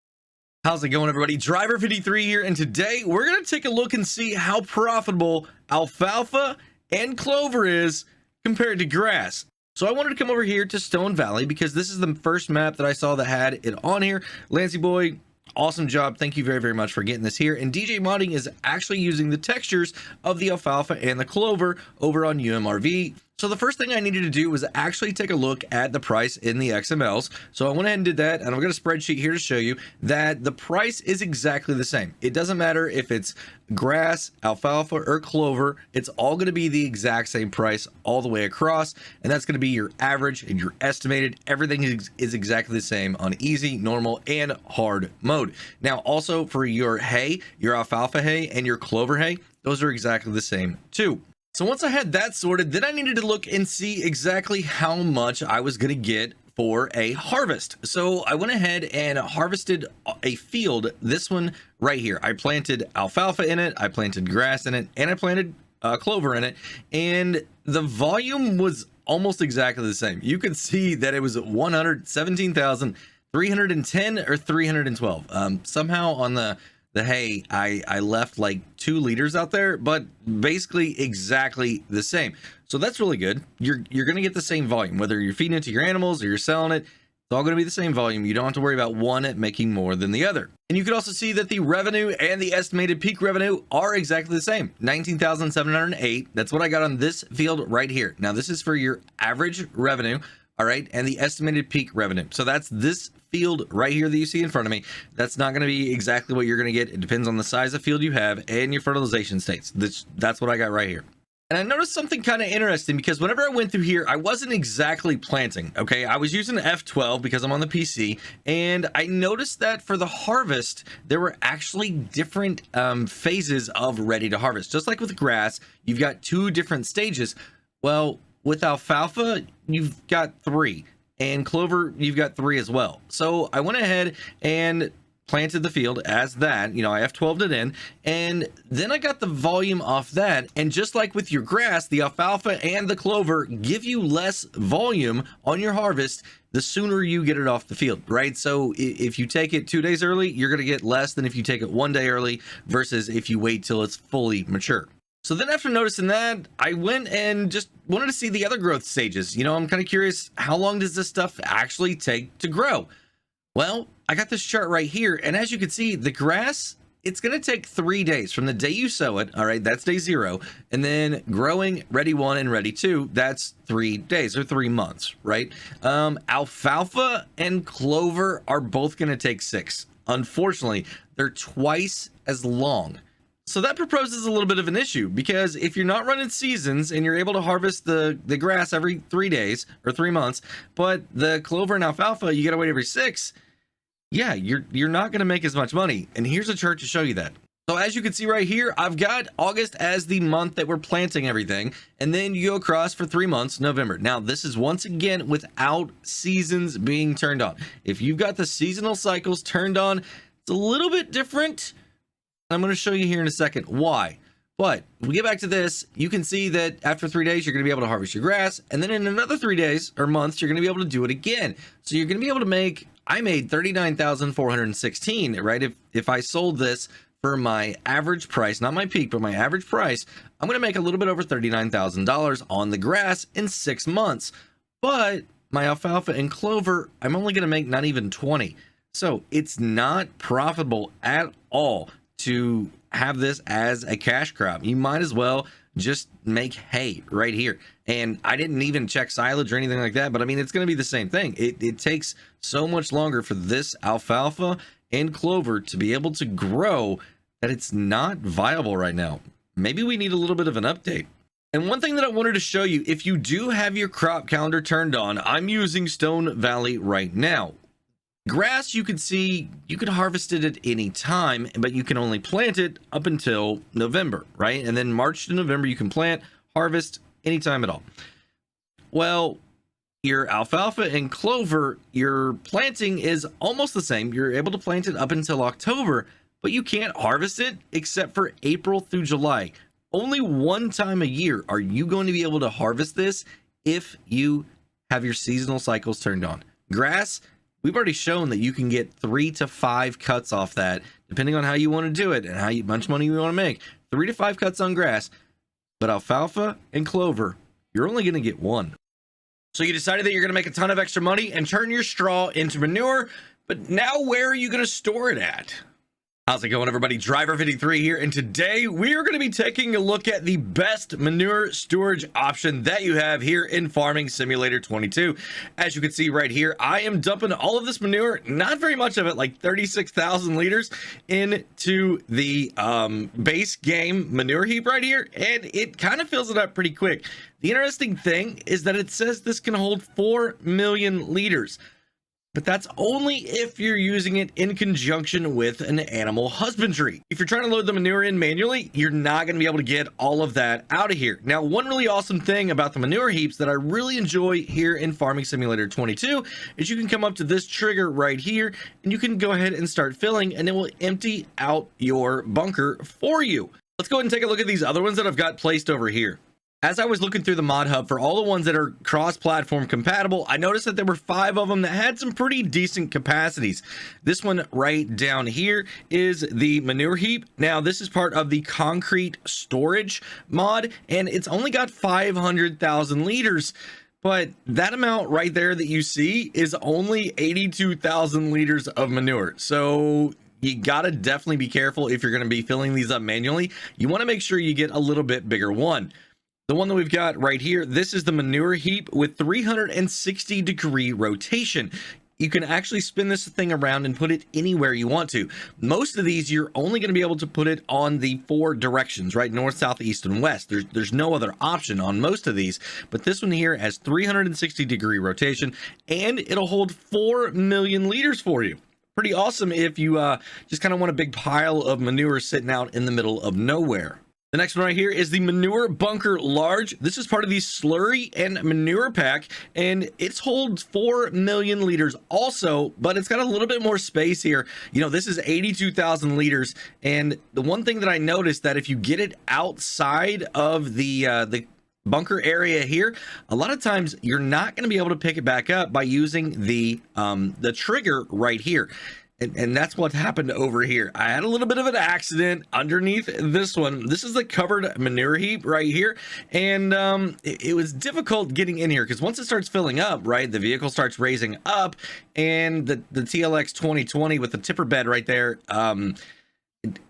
How's it going, everybody? Driver 53 here, and today we're going to take a look and see how profitable alfalfa and clover is compared to grass. So I wanted to come over here to Stone Valley because this is the first map that I saw that had it on here. Lancey boy, awesome job. Thank you very, very much for getting this here. And DJ Modding is actually using the textures of the alfalfa and the clover over on UMRV. So the first thing I needed to do was actually take a look at the price in the XMLs. So I went ahead and did that, and I've got a spreadsheet here to show you that the price is exactly the same. It doesn't matter if it's grass, alfalfa, or clover. It's all going to be the exact same price all the way across, and that's going to be your average and your estimated. Everything is exactly the same on easy, normal, and hard mode. Now, also for your hay, your alfalfa hay, and your clover hay, those are exactly the same too. So once I had that sorted, then I needed to look and see exactly how much I was going to get for a harvest. So I went ahead and harvested a field, this one right here. I planted alfalfa in it, I planted grass in it, and I planted clover in it. And the volume was almost exactly the same. You could see that it was 117,310 or 312. Somehow on the hay, I left like 2 liters out there, but basically exactly the same. So that's really good. You're going to get the same volume, whether you're feeding it to your animals or you're selling it. It's all going to be the same volume. You don't have to worry about one making more than the other. And you can also see that the revenue and the estimated peak revenue are exactly the same. 19,708. That's what I got on this field right here. Now this is for your average revenue. All right, and the estimated peak revenue. So that's this field right here that you see in front of me. That's not going to be exactly what you're going to get. It depends on the size of field you have and your fertilization states. That's what I got right here. And I noticed something kind of interesting because whenever I went through here, I wasn't exactly planting. Okay, I was using F12 because I'm on the PC, and I noticed that for the harvest, there were actually different phases of ready to harvest. Just like with grass, you've got 2 different stages. Well, with alfalfa, you've got 3, and clover, you've got 3 as well. So I went ahead and planted the field as that, you know, I F12'd it in, and then I got the volume off that. And just like with your grass, the alfalfa and the clover give you less volume on your harvest the sooner you get it off the field, right? So if you take it 2 days early, you're going to get less than if you take it 1 day early versus if you wait till it's fully mature. So then after noticing that, I went and just wanted to see the other growth stages. You know, I'm kind of curious, how long does this stuff actually take to grow? Well, I got this chart right here, and as you can see, the grass, it's going to take 3 days from the day you sow it. All right, that's day 0. And then growing ready 1 and ready 2, that's 3 days or 3 months, right? Alfalfa and clover are both going to take 6. Unfortunately, they're twice as long. So that proposes a little bit of an issue, because if you're not running seasons and you're able to harvest the grass every 3 days or 3 months, but the clover and alfalfa, you gotta wait every 6, yeah, you're not going to make as much money. And here's a chart to show you that. So as you can see right here, I've got August as the month that we're planting everything, and then you go across for 3 months, November. Now, this is once again without seasons being turned on. If you've got the seasonal cycles turned on, it's a little bit different. I'm going to show you here in a second why. But if we get back to this, you can see that after 3 days, you're going to be able to harvest your grass, and then in another 3 days or months, you're going to be able to do it again. So you're going to be able to make, I made 39,416, right? If I sold this for my average price, not my peak, but my average price, I'm going to make a little bit over $39,000 on the grass in 6 months. But my alfalfa and clover, I'm only going to make not even 20. So it's not profitable at all to have this as a cash crop. You might as well just make hay right here. And I didn't even check silage or anything like that, but I mean, it's going to be the same thing. It takes so much longer for this alfalfa and clover to be able to grow that it's not viable right now. Maybe we need a little bit of an update. And one thing that I wanted to show you, if you do have your crop calendar turned on, I'm using Stone Valley right now. Grass, you can see, you could harvest it at any time, but you can only plant it up until November, right? And then March to November, you can plant, harvest anytime at all. Well, your alfalfa and clover, your planting is almost the same. You're able to plant it up until October, but you can't harvest it except for April through July. Only one time a year are you going to be able to harvest this if you have your seasonal cycles turned on. Grass, we've already shown that you can get 3 to 5 cuts off that, depending on how you want to do it and how much money you want to make. 3 to 5 cuts on grass, but alfalfa and clover, you're only going to get 1. So you decided that you're going to make a ton of extra money and turn your straw into manure, but now where are you going to store it at? How's it going, everybody? Driver53 here, and today we are going to be taking a look at the best manure storage option that you have here in Farming Simulator 22. As you can see right here, I am dumping all of this manure, not very much of it, like 36,000 liters, into the base game manure heap right here, and it kind of fills it up pretty quick. The interesting thing is that it says this can hold 4 million liters. But that's only if you're using it in conjunction with an animal husbandry. If you're trying to load the manure in manually, you're not going to be able to get all of that out of here. Now, one really awesome thing about the manure heaps that I really enjoy here in Farming Simulator 22 is you can come up to this trigger right here and you can go ahead and start filling, and it will empty out your bunker for you. Let's go ahead and take a look at these other ones that I've got placed over here. As I was looking through the mod hub for all the ones that are cross-platform compatible, I noticed that there were 5 of them that had some pretty decent capacities. This one right down here is the manure heap. Now, this is part of the concrete storage mod, and it's only got 500,000 liters. But that amount right there that you see is only 82,000 liters of manure. So you gotta definitely be careful if you're gonna be filling these up manually. You wanna make sure you get a little bit bigger one. The one that we've got right here, this is the manure heap with 360-degree rotation. You can actually spin this thing around and put it anywhere you want to. Most of these, you're only going to be able to put it on the 4 directions, right? North, south, east, and west. There's no other option on most of these. But this one here has 360-degree rotation, and it'll hold 4 million liters for you. Pretty awesome if you just kind of want a big pile of manure sitting out in the middle of nowhere. The next one right here is the Manure Bunker Large. This is part of the slurry and manure pack, and it holds 4 million liters also, but it's got a little bit more space here. You know, this is 82,000 liters, and the one thing that I noticed that if you get it outside of the bunker area here, a lot of times you're not going to be able to pick it back up by using the trigger right here. And that's what happened over here. I had a little bit of an accident underneath this one. This is the covered manure heap right here. And it was difficult getting in here because once it starts filling up, right, the vehicle starts raising up, and the TLX 2020 with the tipper bed right there,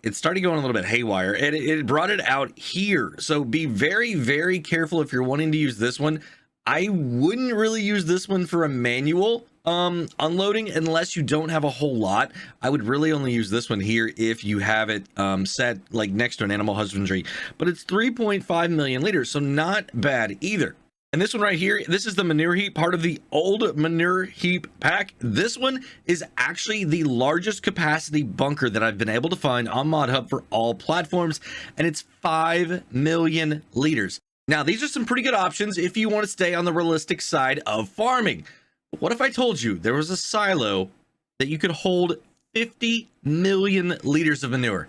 it started going a little bit haywire, and it brought it out here. So be very, very careful if you're wanting to use this one. I wouldn't really use this one for a manual unloading unless you don't have a whole lot. I would really only use this one here if you have it set like next to an animal husbandry. But it's 3.5 million liters, so not bad either. And this one right here, this is the manure heap, part of the old manure heap pack. This one is actually the largest capacity bunker that I've been able to find on ModHub for all platforms, and it's 5 million liters. Now, these are some pretty good options if you want to stay on the realistic side of farming. But what if I told you there was a silo that you could hold 50 million liters of manure?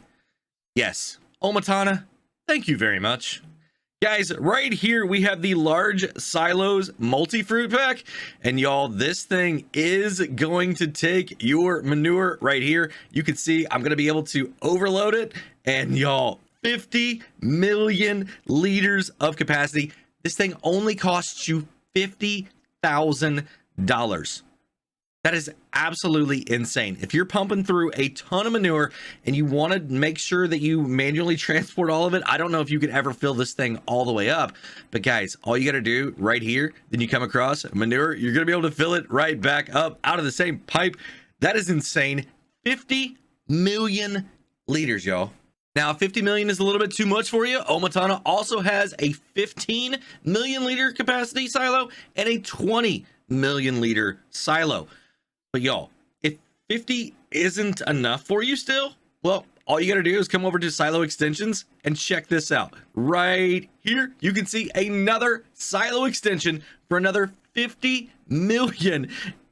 Yes, Omatana, thank you very much. Guys, right here we have the large silos multi-fruit pack, and y'all, this thing is going to take your manure right here. You can see I'm going to be able to overload it, and y'all, 50 million liters of capacity. This thing only costs you $50,000. That is absolutely insane. If you're pumping through a ton of manure and you want to make sure that you manually transport all of it, I don't know if you could ever fill this thing all the way up. But guys, all you got to do right here, then you come across manure, you're going to be able to fill it right back up out of the same pipe. That is insane. 50 million liters, y'all. Now, 50 million is a little bit too much for you. Omatana also has a 15 million liter capacity silo and a 20 million liter silo. But y'all, if 50 isn't enough for you still, well, all you got to do is come over to silo extensions and check this out. Right here, you can see another silo extension for another 50 million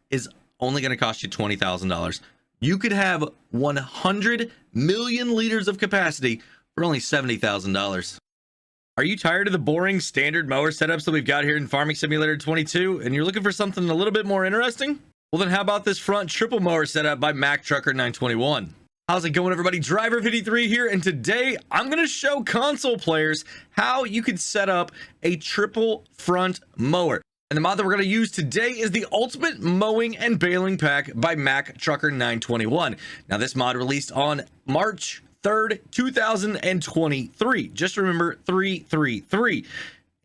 is only going to cost you $20,000. You could have 100 million liters of capacity for only $70,000. Are you tired of the boring standard mower setups that we've got here in Farming Simulator 22 and you're looking for something a little bit more interesting? Well, then how about this front triple mower setup by Mac Trucker 921? How's it going, everybody? Driver 53 here, and today I'm going to show console players how you could set up a triple front mower. And the mod that we're going to use today is the Ultimate Mowing and Baling Pack by Mac Trucker 921. Now, this mod released on March 3rd, 2023. Just remember 333.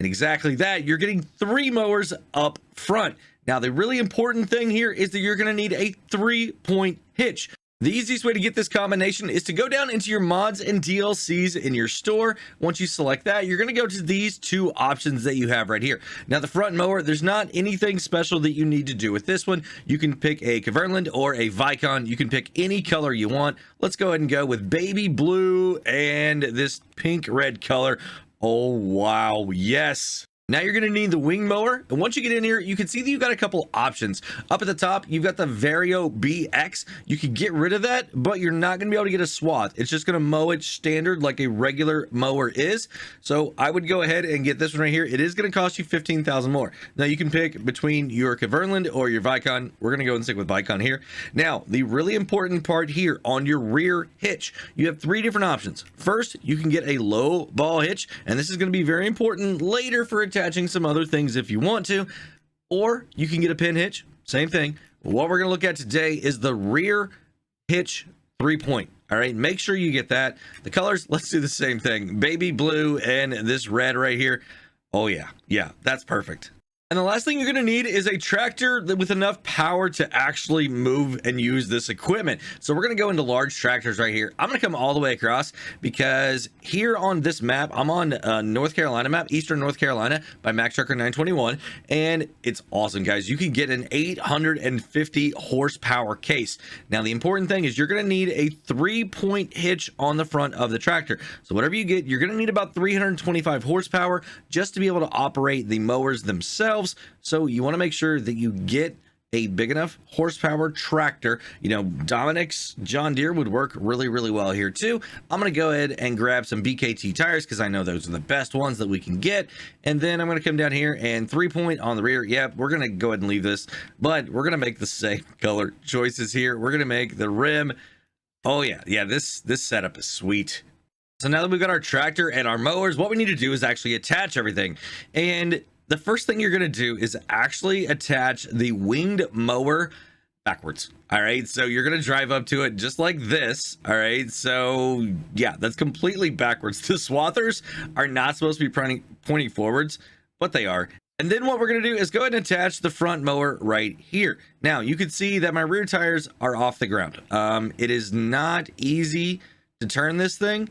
And exactly that, you're getting 3 mowers up front. Now, the really important thing here is that you're going to need a 3-point hitch. The easiest way to get this combination is to go down into your mods and DLCs in your store. Once you select that, you're going to go to these 2 options that you have right here. Now, the front mower, there's not anything special that you need to do with this one. You can pick a Kverneland or a Vicon. You can pick any color you want. Let's go ahead and go with baby blue and this pink red color. Oh, wow. Yes. Now you're going to need the wing mower, and once you get in here, you can see that you've got a couple options. Up at the top, you've got the Vario BX. You can get rid of that, but you're not going to be able to get a swath. It's just going to mow it standard like a regular mower is. So I would go ahead and get this one right here. It is going to cost you 15,000 more. Now you can pick between your Kverneland or your Vicon. We're going to go and stick with Vicon here. Now, the really important part here on your rear hitch, you have 3 different options. First, you can get a low ball hitch, and this is going to be very important later for attaching some other things if you want to, or you can get a pin hitch. Same thing. What we're going to look at today is the rear hitch 3-point. All right, make sure you get that. The colors, let's do the same thing. Baby blue and this red right here. Oh yeah, that's perfect. And the last thing you're going to need is a tractor with enough power to actually move and use this equipment. So we're going to go into large tractors right here. I'm going to come all the way across because here on this map, I'm on North Carolina map, Eastern North Carolina by Mac Trucker 921. And it's awesome, guys. You can get an 850 horsepower case. Now, the important thing is you're going to need a 3-point hitch on the front of the tractor. So whatever you get, you're going to need about 325 horsepower just to be able to operate the mowers themselves. So you want to make sure that you get a big enough horsepower tractor. You know, Dominic's John Deere would work really, really well here too. I'm going to go ahead and grab some BKT tires because I know those are the best ones that we can get. And then I'm going to come down here and 3-point on the rear. Yep, we're going to go ahead and leave this, but we're going to make the same color choices here. We're going to make the rim. Oh yeah, this setup is sweet. So now that we've got our tractor and our mowers, what we need to do is actually attach everything. And the first thing you're going to do is actually attach the winged mower backwards. All right, so you're going to drive up to it just like this. All right, so yeah, that's completely backwards. The swathers are not supposed to be pointing forwards, but they are. And then what we're going to do is go ahead and attach the front mower right here. Now you can see that my rear tires are off the ground. It is not easy to turn this thing.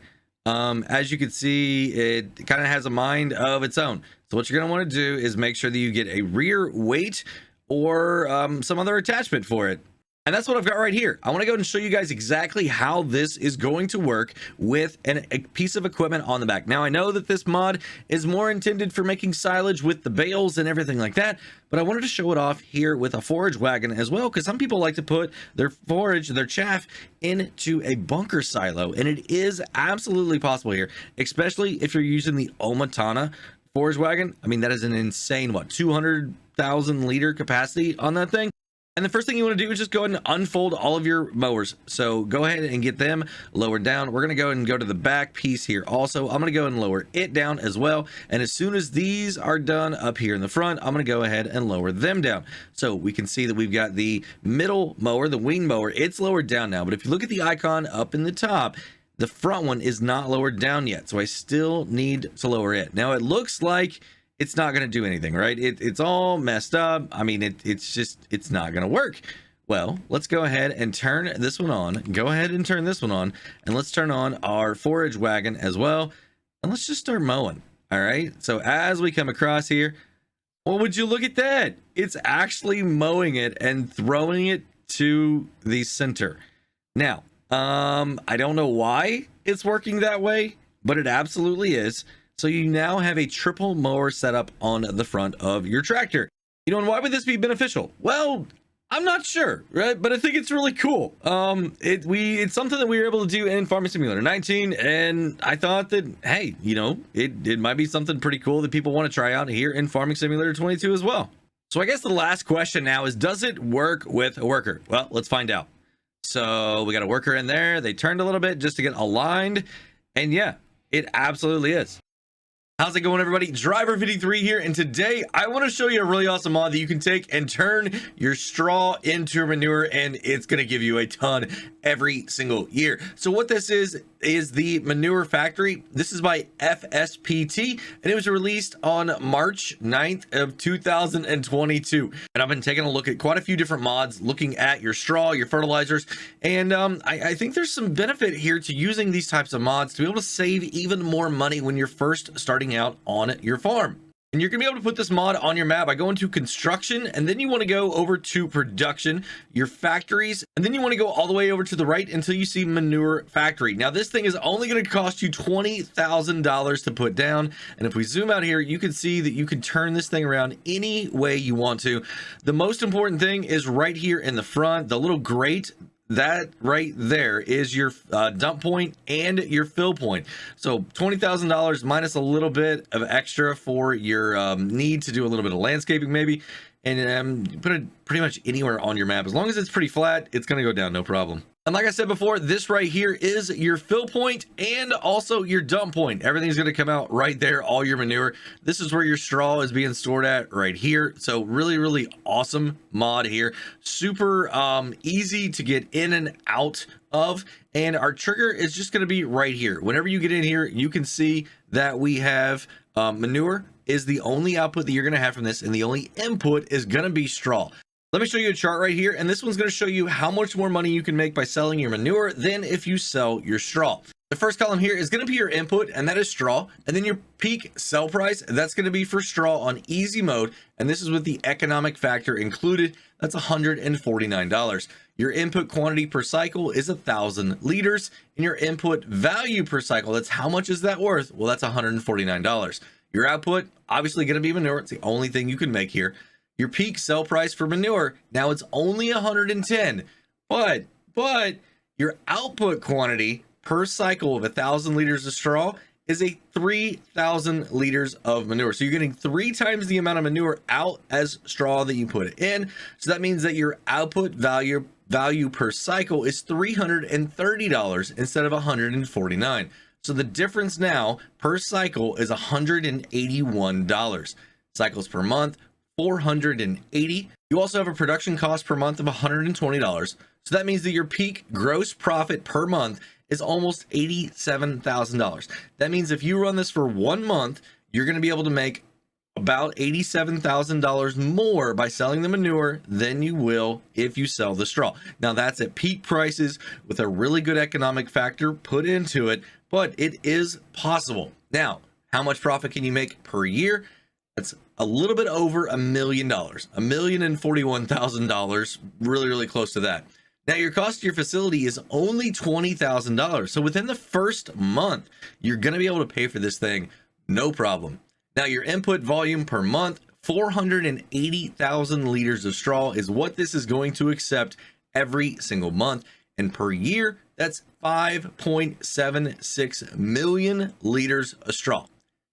As you can see, it kind of has a mind of its own. So what you're going to want to do is make sure that you get a rear weight or some other attachment for it. And that's what I've got right here. I want to go and show you guys exactly how this is going to work with a piece of equipment on the back. Now, I know that this mod is more intended for making silage with the bales and everything like that, but I wanted to show it off here with a forage wagon as well, because some people like to put their forage, their chaff, into a bunker silo, and it is absolutely possible here, especially if you're using the Omatana forage wagon. I mean, that is an insane, what, 200,000 liter capacity on that thing. And the first thing you want to do is just go ahead and unfold all of your mowers. So go ahead and get them lowered down. We're going to go and go to the back piece here. Also, I'm going to go and lower it down as well. And as soon as these are done up here in the front, I'm going to go ahead and lower them down. So we can see that we've got the middle mower, the wing mower. It's lowered down now. But if you look at the icon up in the top, the front one is not lowered down yet. So I still need to lower it. Now it looks like it's not going to do anything, right? It's all messed up. I mean, it's not going to work. Well, let's go ahead and turn this one on. Go ahead and turn this one on, and let's turn on our forage wagon as well. And let's just start mowing. All right. So as we come across here, well, would you look at that? It's actually mowing it and throwing it to the center. Now, I don't know why it's working that way, but it absolutely is. So you now have a triple mower setup on the front of your tractor. You know, and why would this be beneficial? Well, I'm not sure, right? But I think it's really cool. It's something that we were able to do in Farming Simulator 19, and I thought that, hey, you know, it might be something pretty cool that people want to try out here in Farming Simulator 22 as well. So I guess the last question now is, does it work with a worker? Well, let's find out. So we got a worker in there. They turned a little bit just to get aligned, and yeah, it absolutely is. How's it going, everybody? Driver53 here, and today I want to show you a really awesome mod that you can take and turn your straw into manure, and it's going to give you a ton every single year. So what this is the Manure Factory. This is by FSPT, and it was released on March 9th of 2022. And I've been taking a look at quite a few different mods, looking at your straw, your fertilizers, and I think there's some benefit here to using these types of mods to be able to save even more money when you're first starting out on your farm. And you're gonna be able to put this mod on your map by going to construction, and then you want to go over to production, your factories, and then you want to go all the way over to the right until you see Manure Factory. Now this thing is only going to cost you $20,000 to put down, and if we zoom out here, you can see that you can turn this thing around any way you want to. The most important thing is right here in the front, the little grate. That right there is your dump point and your fill point. So $20,000 minus a little bit of extra for your need to do a little bit of landscaping maybe, and put it pretty much anywhere on your map. As long as it's pretty flat, it's going to go down no problem. And like I said before, this right here is your fill point and also your dump point. Everything's going to come out right there, all your manure. This is where your straw is being stored at right here. So really, really awesome mod here. Super easy to get in and out of. And our trigger is just going to be right here. Whenever you get in here, you can see that we have manure is the only output that you're going to have from this, and the only input is going to be straw. Let me show you a chart right here, and this one's going to show you how much more money you can make by selling your manure than if you sell your straw. The first column here is going to be your input, and that is straw, and then your peak sell price, that's going to be for straw on easy mode, and this is with the economic factor included. That's $149. Your input quantity per cycle is 1,000 liters, and your input value per cycle, that's how much is that worth? Well, that's $149. Your output, obviously going to be manure. It's the only thing you can make here. Your peak sell price for manure, now it's only 110, but your output quantity per cycle of 1,000 liters of straw is a 3,000 liters of manure. So you're getting 3 times the amount of manure out as straw that you put it in. So that means that your output value per cycle is $330 instead of $149. So the difference now per cycle is $181. Cycles per month, 480. You also have a production cost per month of $120. So that means that your peak gross profit per month is almost $87,000. That means if you run this for 1 month, you're going to be able to make about $87,000 more by selling the manure than you will if you sell the straw. Now that's at peak prices with a really good economic factor put into it, but it is possible. Now, how much profit can you make per year? That's a little bit over $1 million, $1,041,000, really close to that. Now your cost to your facility is only $20,000. So within the first month, you're going to be able to pay for this thing, no problem. Now your input volume per month, 480,000 liters of straw is what this is going to accept every single month. And per year, that's 5.76 million liters of straw.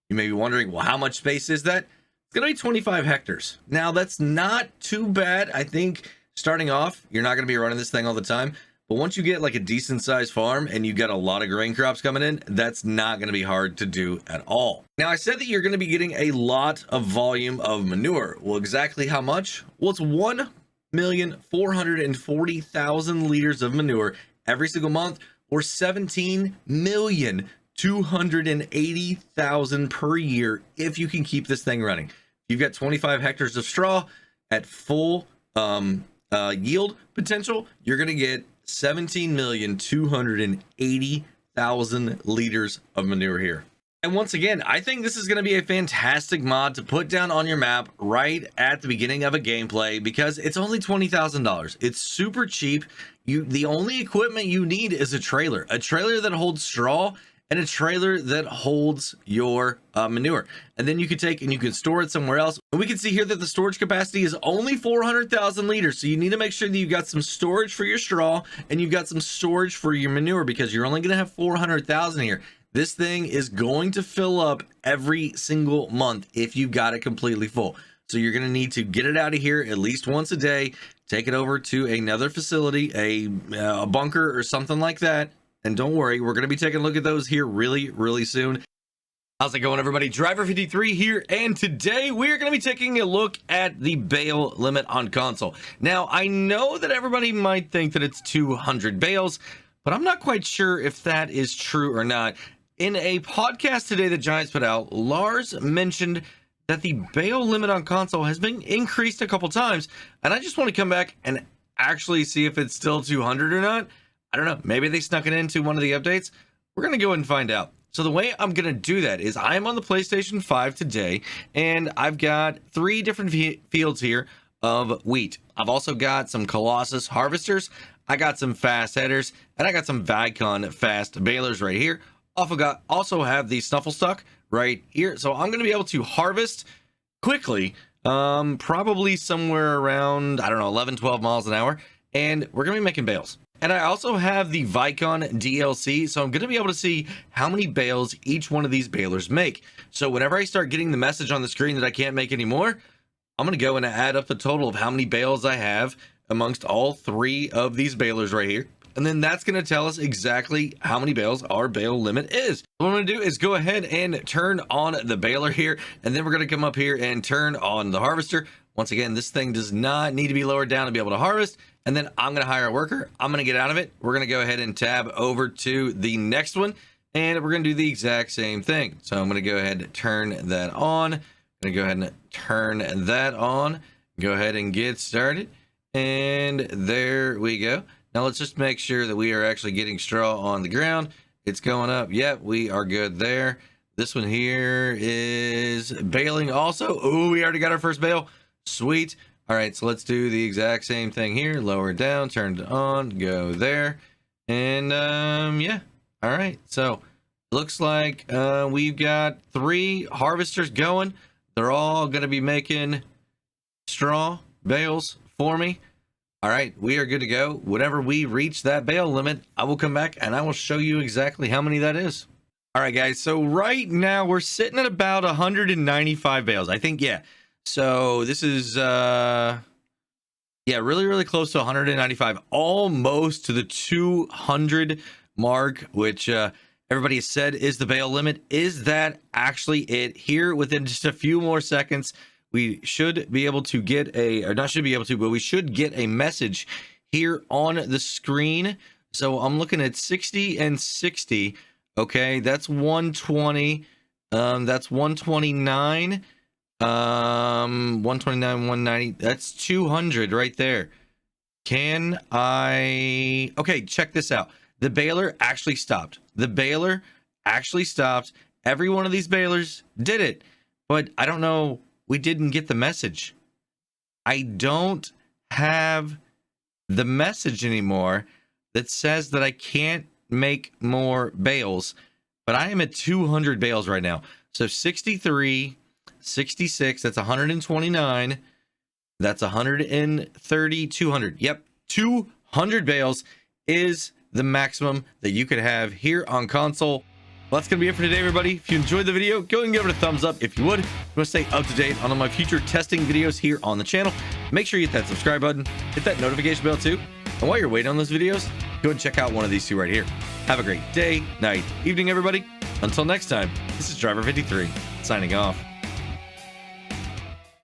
You may be wondering, well, how much space is that? It's going to be 25 hectares. Now that's not too bad. I think starting off, you're not going to be running this thing all the time. But once you get like a decent sized farm and you got a lot of grain crops coming in, that's not going to be hard to do at all. Now, I said that you're going to be getting a lot of volume of manure. Well, exactly how much? Well, it's 1,440,000 liters of manure every single month, or 17,280,000 per year if you can keep this thing running. You've got 25 hectares of straw at full yield potential, you're going to get 17,280,000 liters of manure here. And once again, I think this is going to be a fantastic mod to put down on your map right at the beginning of a gameplay because it's only $20,000. It's super cheap. The only equipment you need is a trailer that holds straw and a trailer that holds your manure. And then you can take and you can store it somewhere else. And we can see here that the storage capacity is only 400,000 liters. So you need to make sure that you've got some storage for your straw and you've got some storage for your manure because you're only going to have 400,000 here. This thing is going to fill up every single month if you've got it completely full. So you're going to need to get it out of here at least once a day, take it over to another facility, a bunker or something like that. And don't worry, we're going to be taking a look at those here really soon. How's it going, everybody? Driver53 here, and today we're going to be taking a look at the bale limit on console. Now, I know that everybody might think that it's 200 bales, but I'm not quite sure if that is true or not. In a podcast today that Giants put out, Lars mentioned that the bale limit on console has been increased a couple times, and I just want to come back and actually see if it's still 200 or not. I don't know, maybe they snuck it into one of the updates. We're going to go ahead and find out. So the way I'm going to do that is I am on the PlayStation 5 today, and I've got 3 different fields here of wheat. I've also got some Colossus harvesters, I got some fast headers, and I got some Vicon fast balers right here. Also have the snuffle stuck right here. So I'm going to be able to harvest quickly, probably somewhere around, I don't know, 11, 12 miles an hour, and we're going to be making bales. And I also have the Vicon DLC, so I'm going to be able to see how many bales each one of these balers make. So whenever I start getting the message on the screen that I can't make anymore, I'm going to go and add up the total of how many bales I have amongst all 3 of these balers right here. And then that's going to tell us exactly how many bales our bale limit is. What I'm going to do is go ahead and turn on the baler here, and then we're going to come up here and turn on the harvester. Once again, this thing does not need to be lowered down to be able to harvest. And then I'm going to hire a worker. I'm going to get out of it. We're going to go ahead and tab over to the next one, and we're going to do the exact same thing. So I'm going to go ahead and turn that on. I'm going to go ahead and turn that on. Go ahead and get started. And there we go. Now let's just make sure that we are actually getting straw on the ground. It's going up. Yep, we are good there. This one here is baling also. Oh, we already got our first bale. Sweet. All right, so let's do the exact same thing here. Lower it down, turn it on, go there. And yeah. All right, so looks like we've got 3 harvesters going. They're all going to be making straw bales for me. All right, we are good to go. Whenever we reach that bale limit, I will come back and I will show you exactly how many that is. All right, guys, so right now we're sitting at about 195 bales. I think, yeah. So this is, yeah, really close to 195, almost to the 200 mark, which everybody has said is the bale limit. Is that actually it? Here within just a few more seconds, we should be able to get but we should get a message here on the screen. So I'm looking at 60 and 60. Okay, that's 120. That's 129. 129, 190. That's 200 right there. Can I? Okay, check this out. The baler actually stopped. The baler actually stopped. Every one of these balers did it, but I don't know. We didn't get the message. I don't have the message anymore that says that I can't make more bales, but I am at 200 bales right now. So 63, 66, that's 129. That's 130, 200. Yep, 200 bales is the maximum that you could have here on console. Well, that's going to be it for today, everybody. If you enjoyed the video, go and give it a thumbs up if you would. If you want to stay up to date on all my future testing videos here on the channel, make sure you hit that subscribe button, hit that notification bell too. And while you're waiting on those videos, go and check out one of these two right here. Have a great day, night, evening, everybody. Until next time, this is Driver 53 signing off.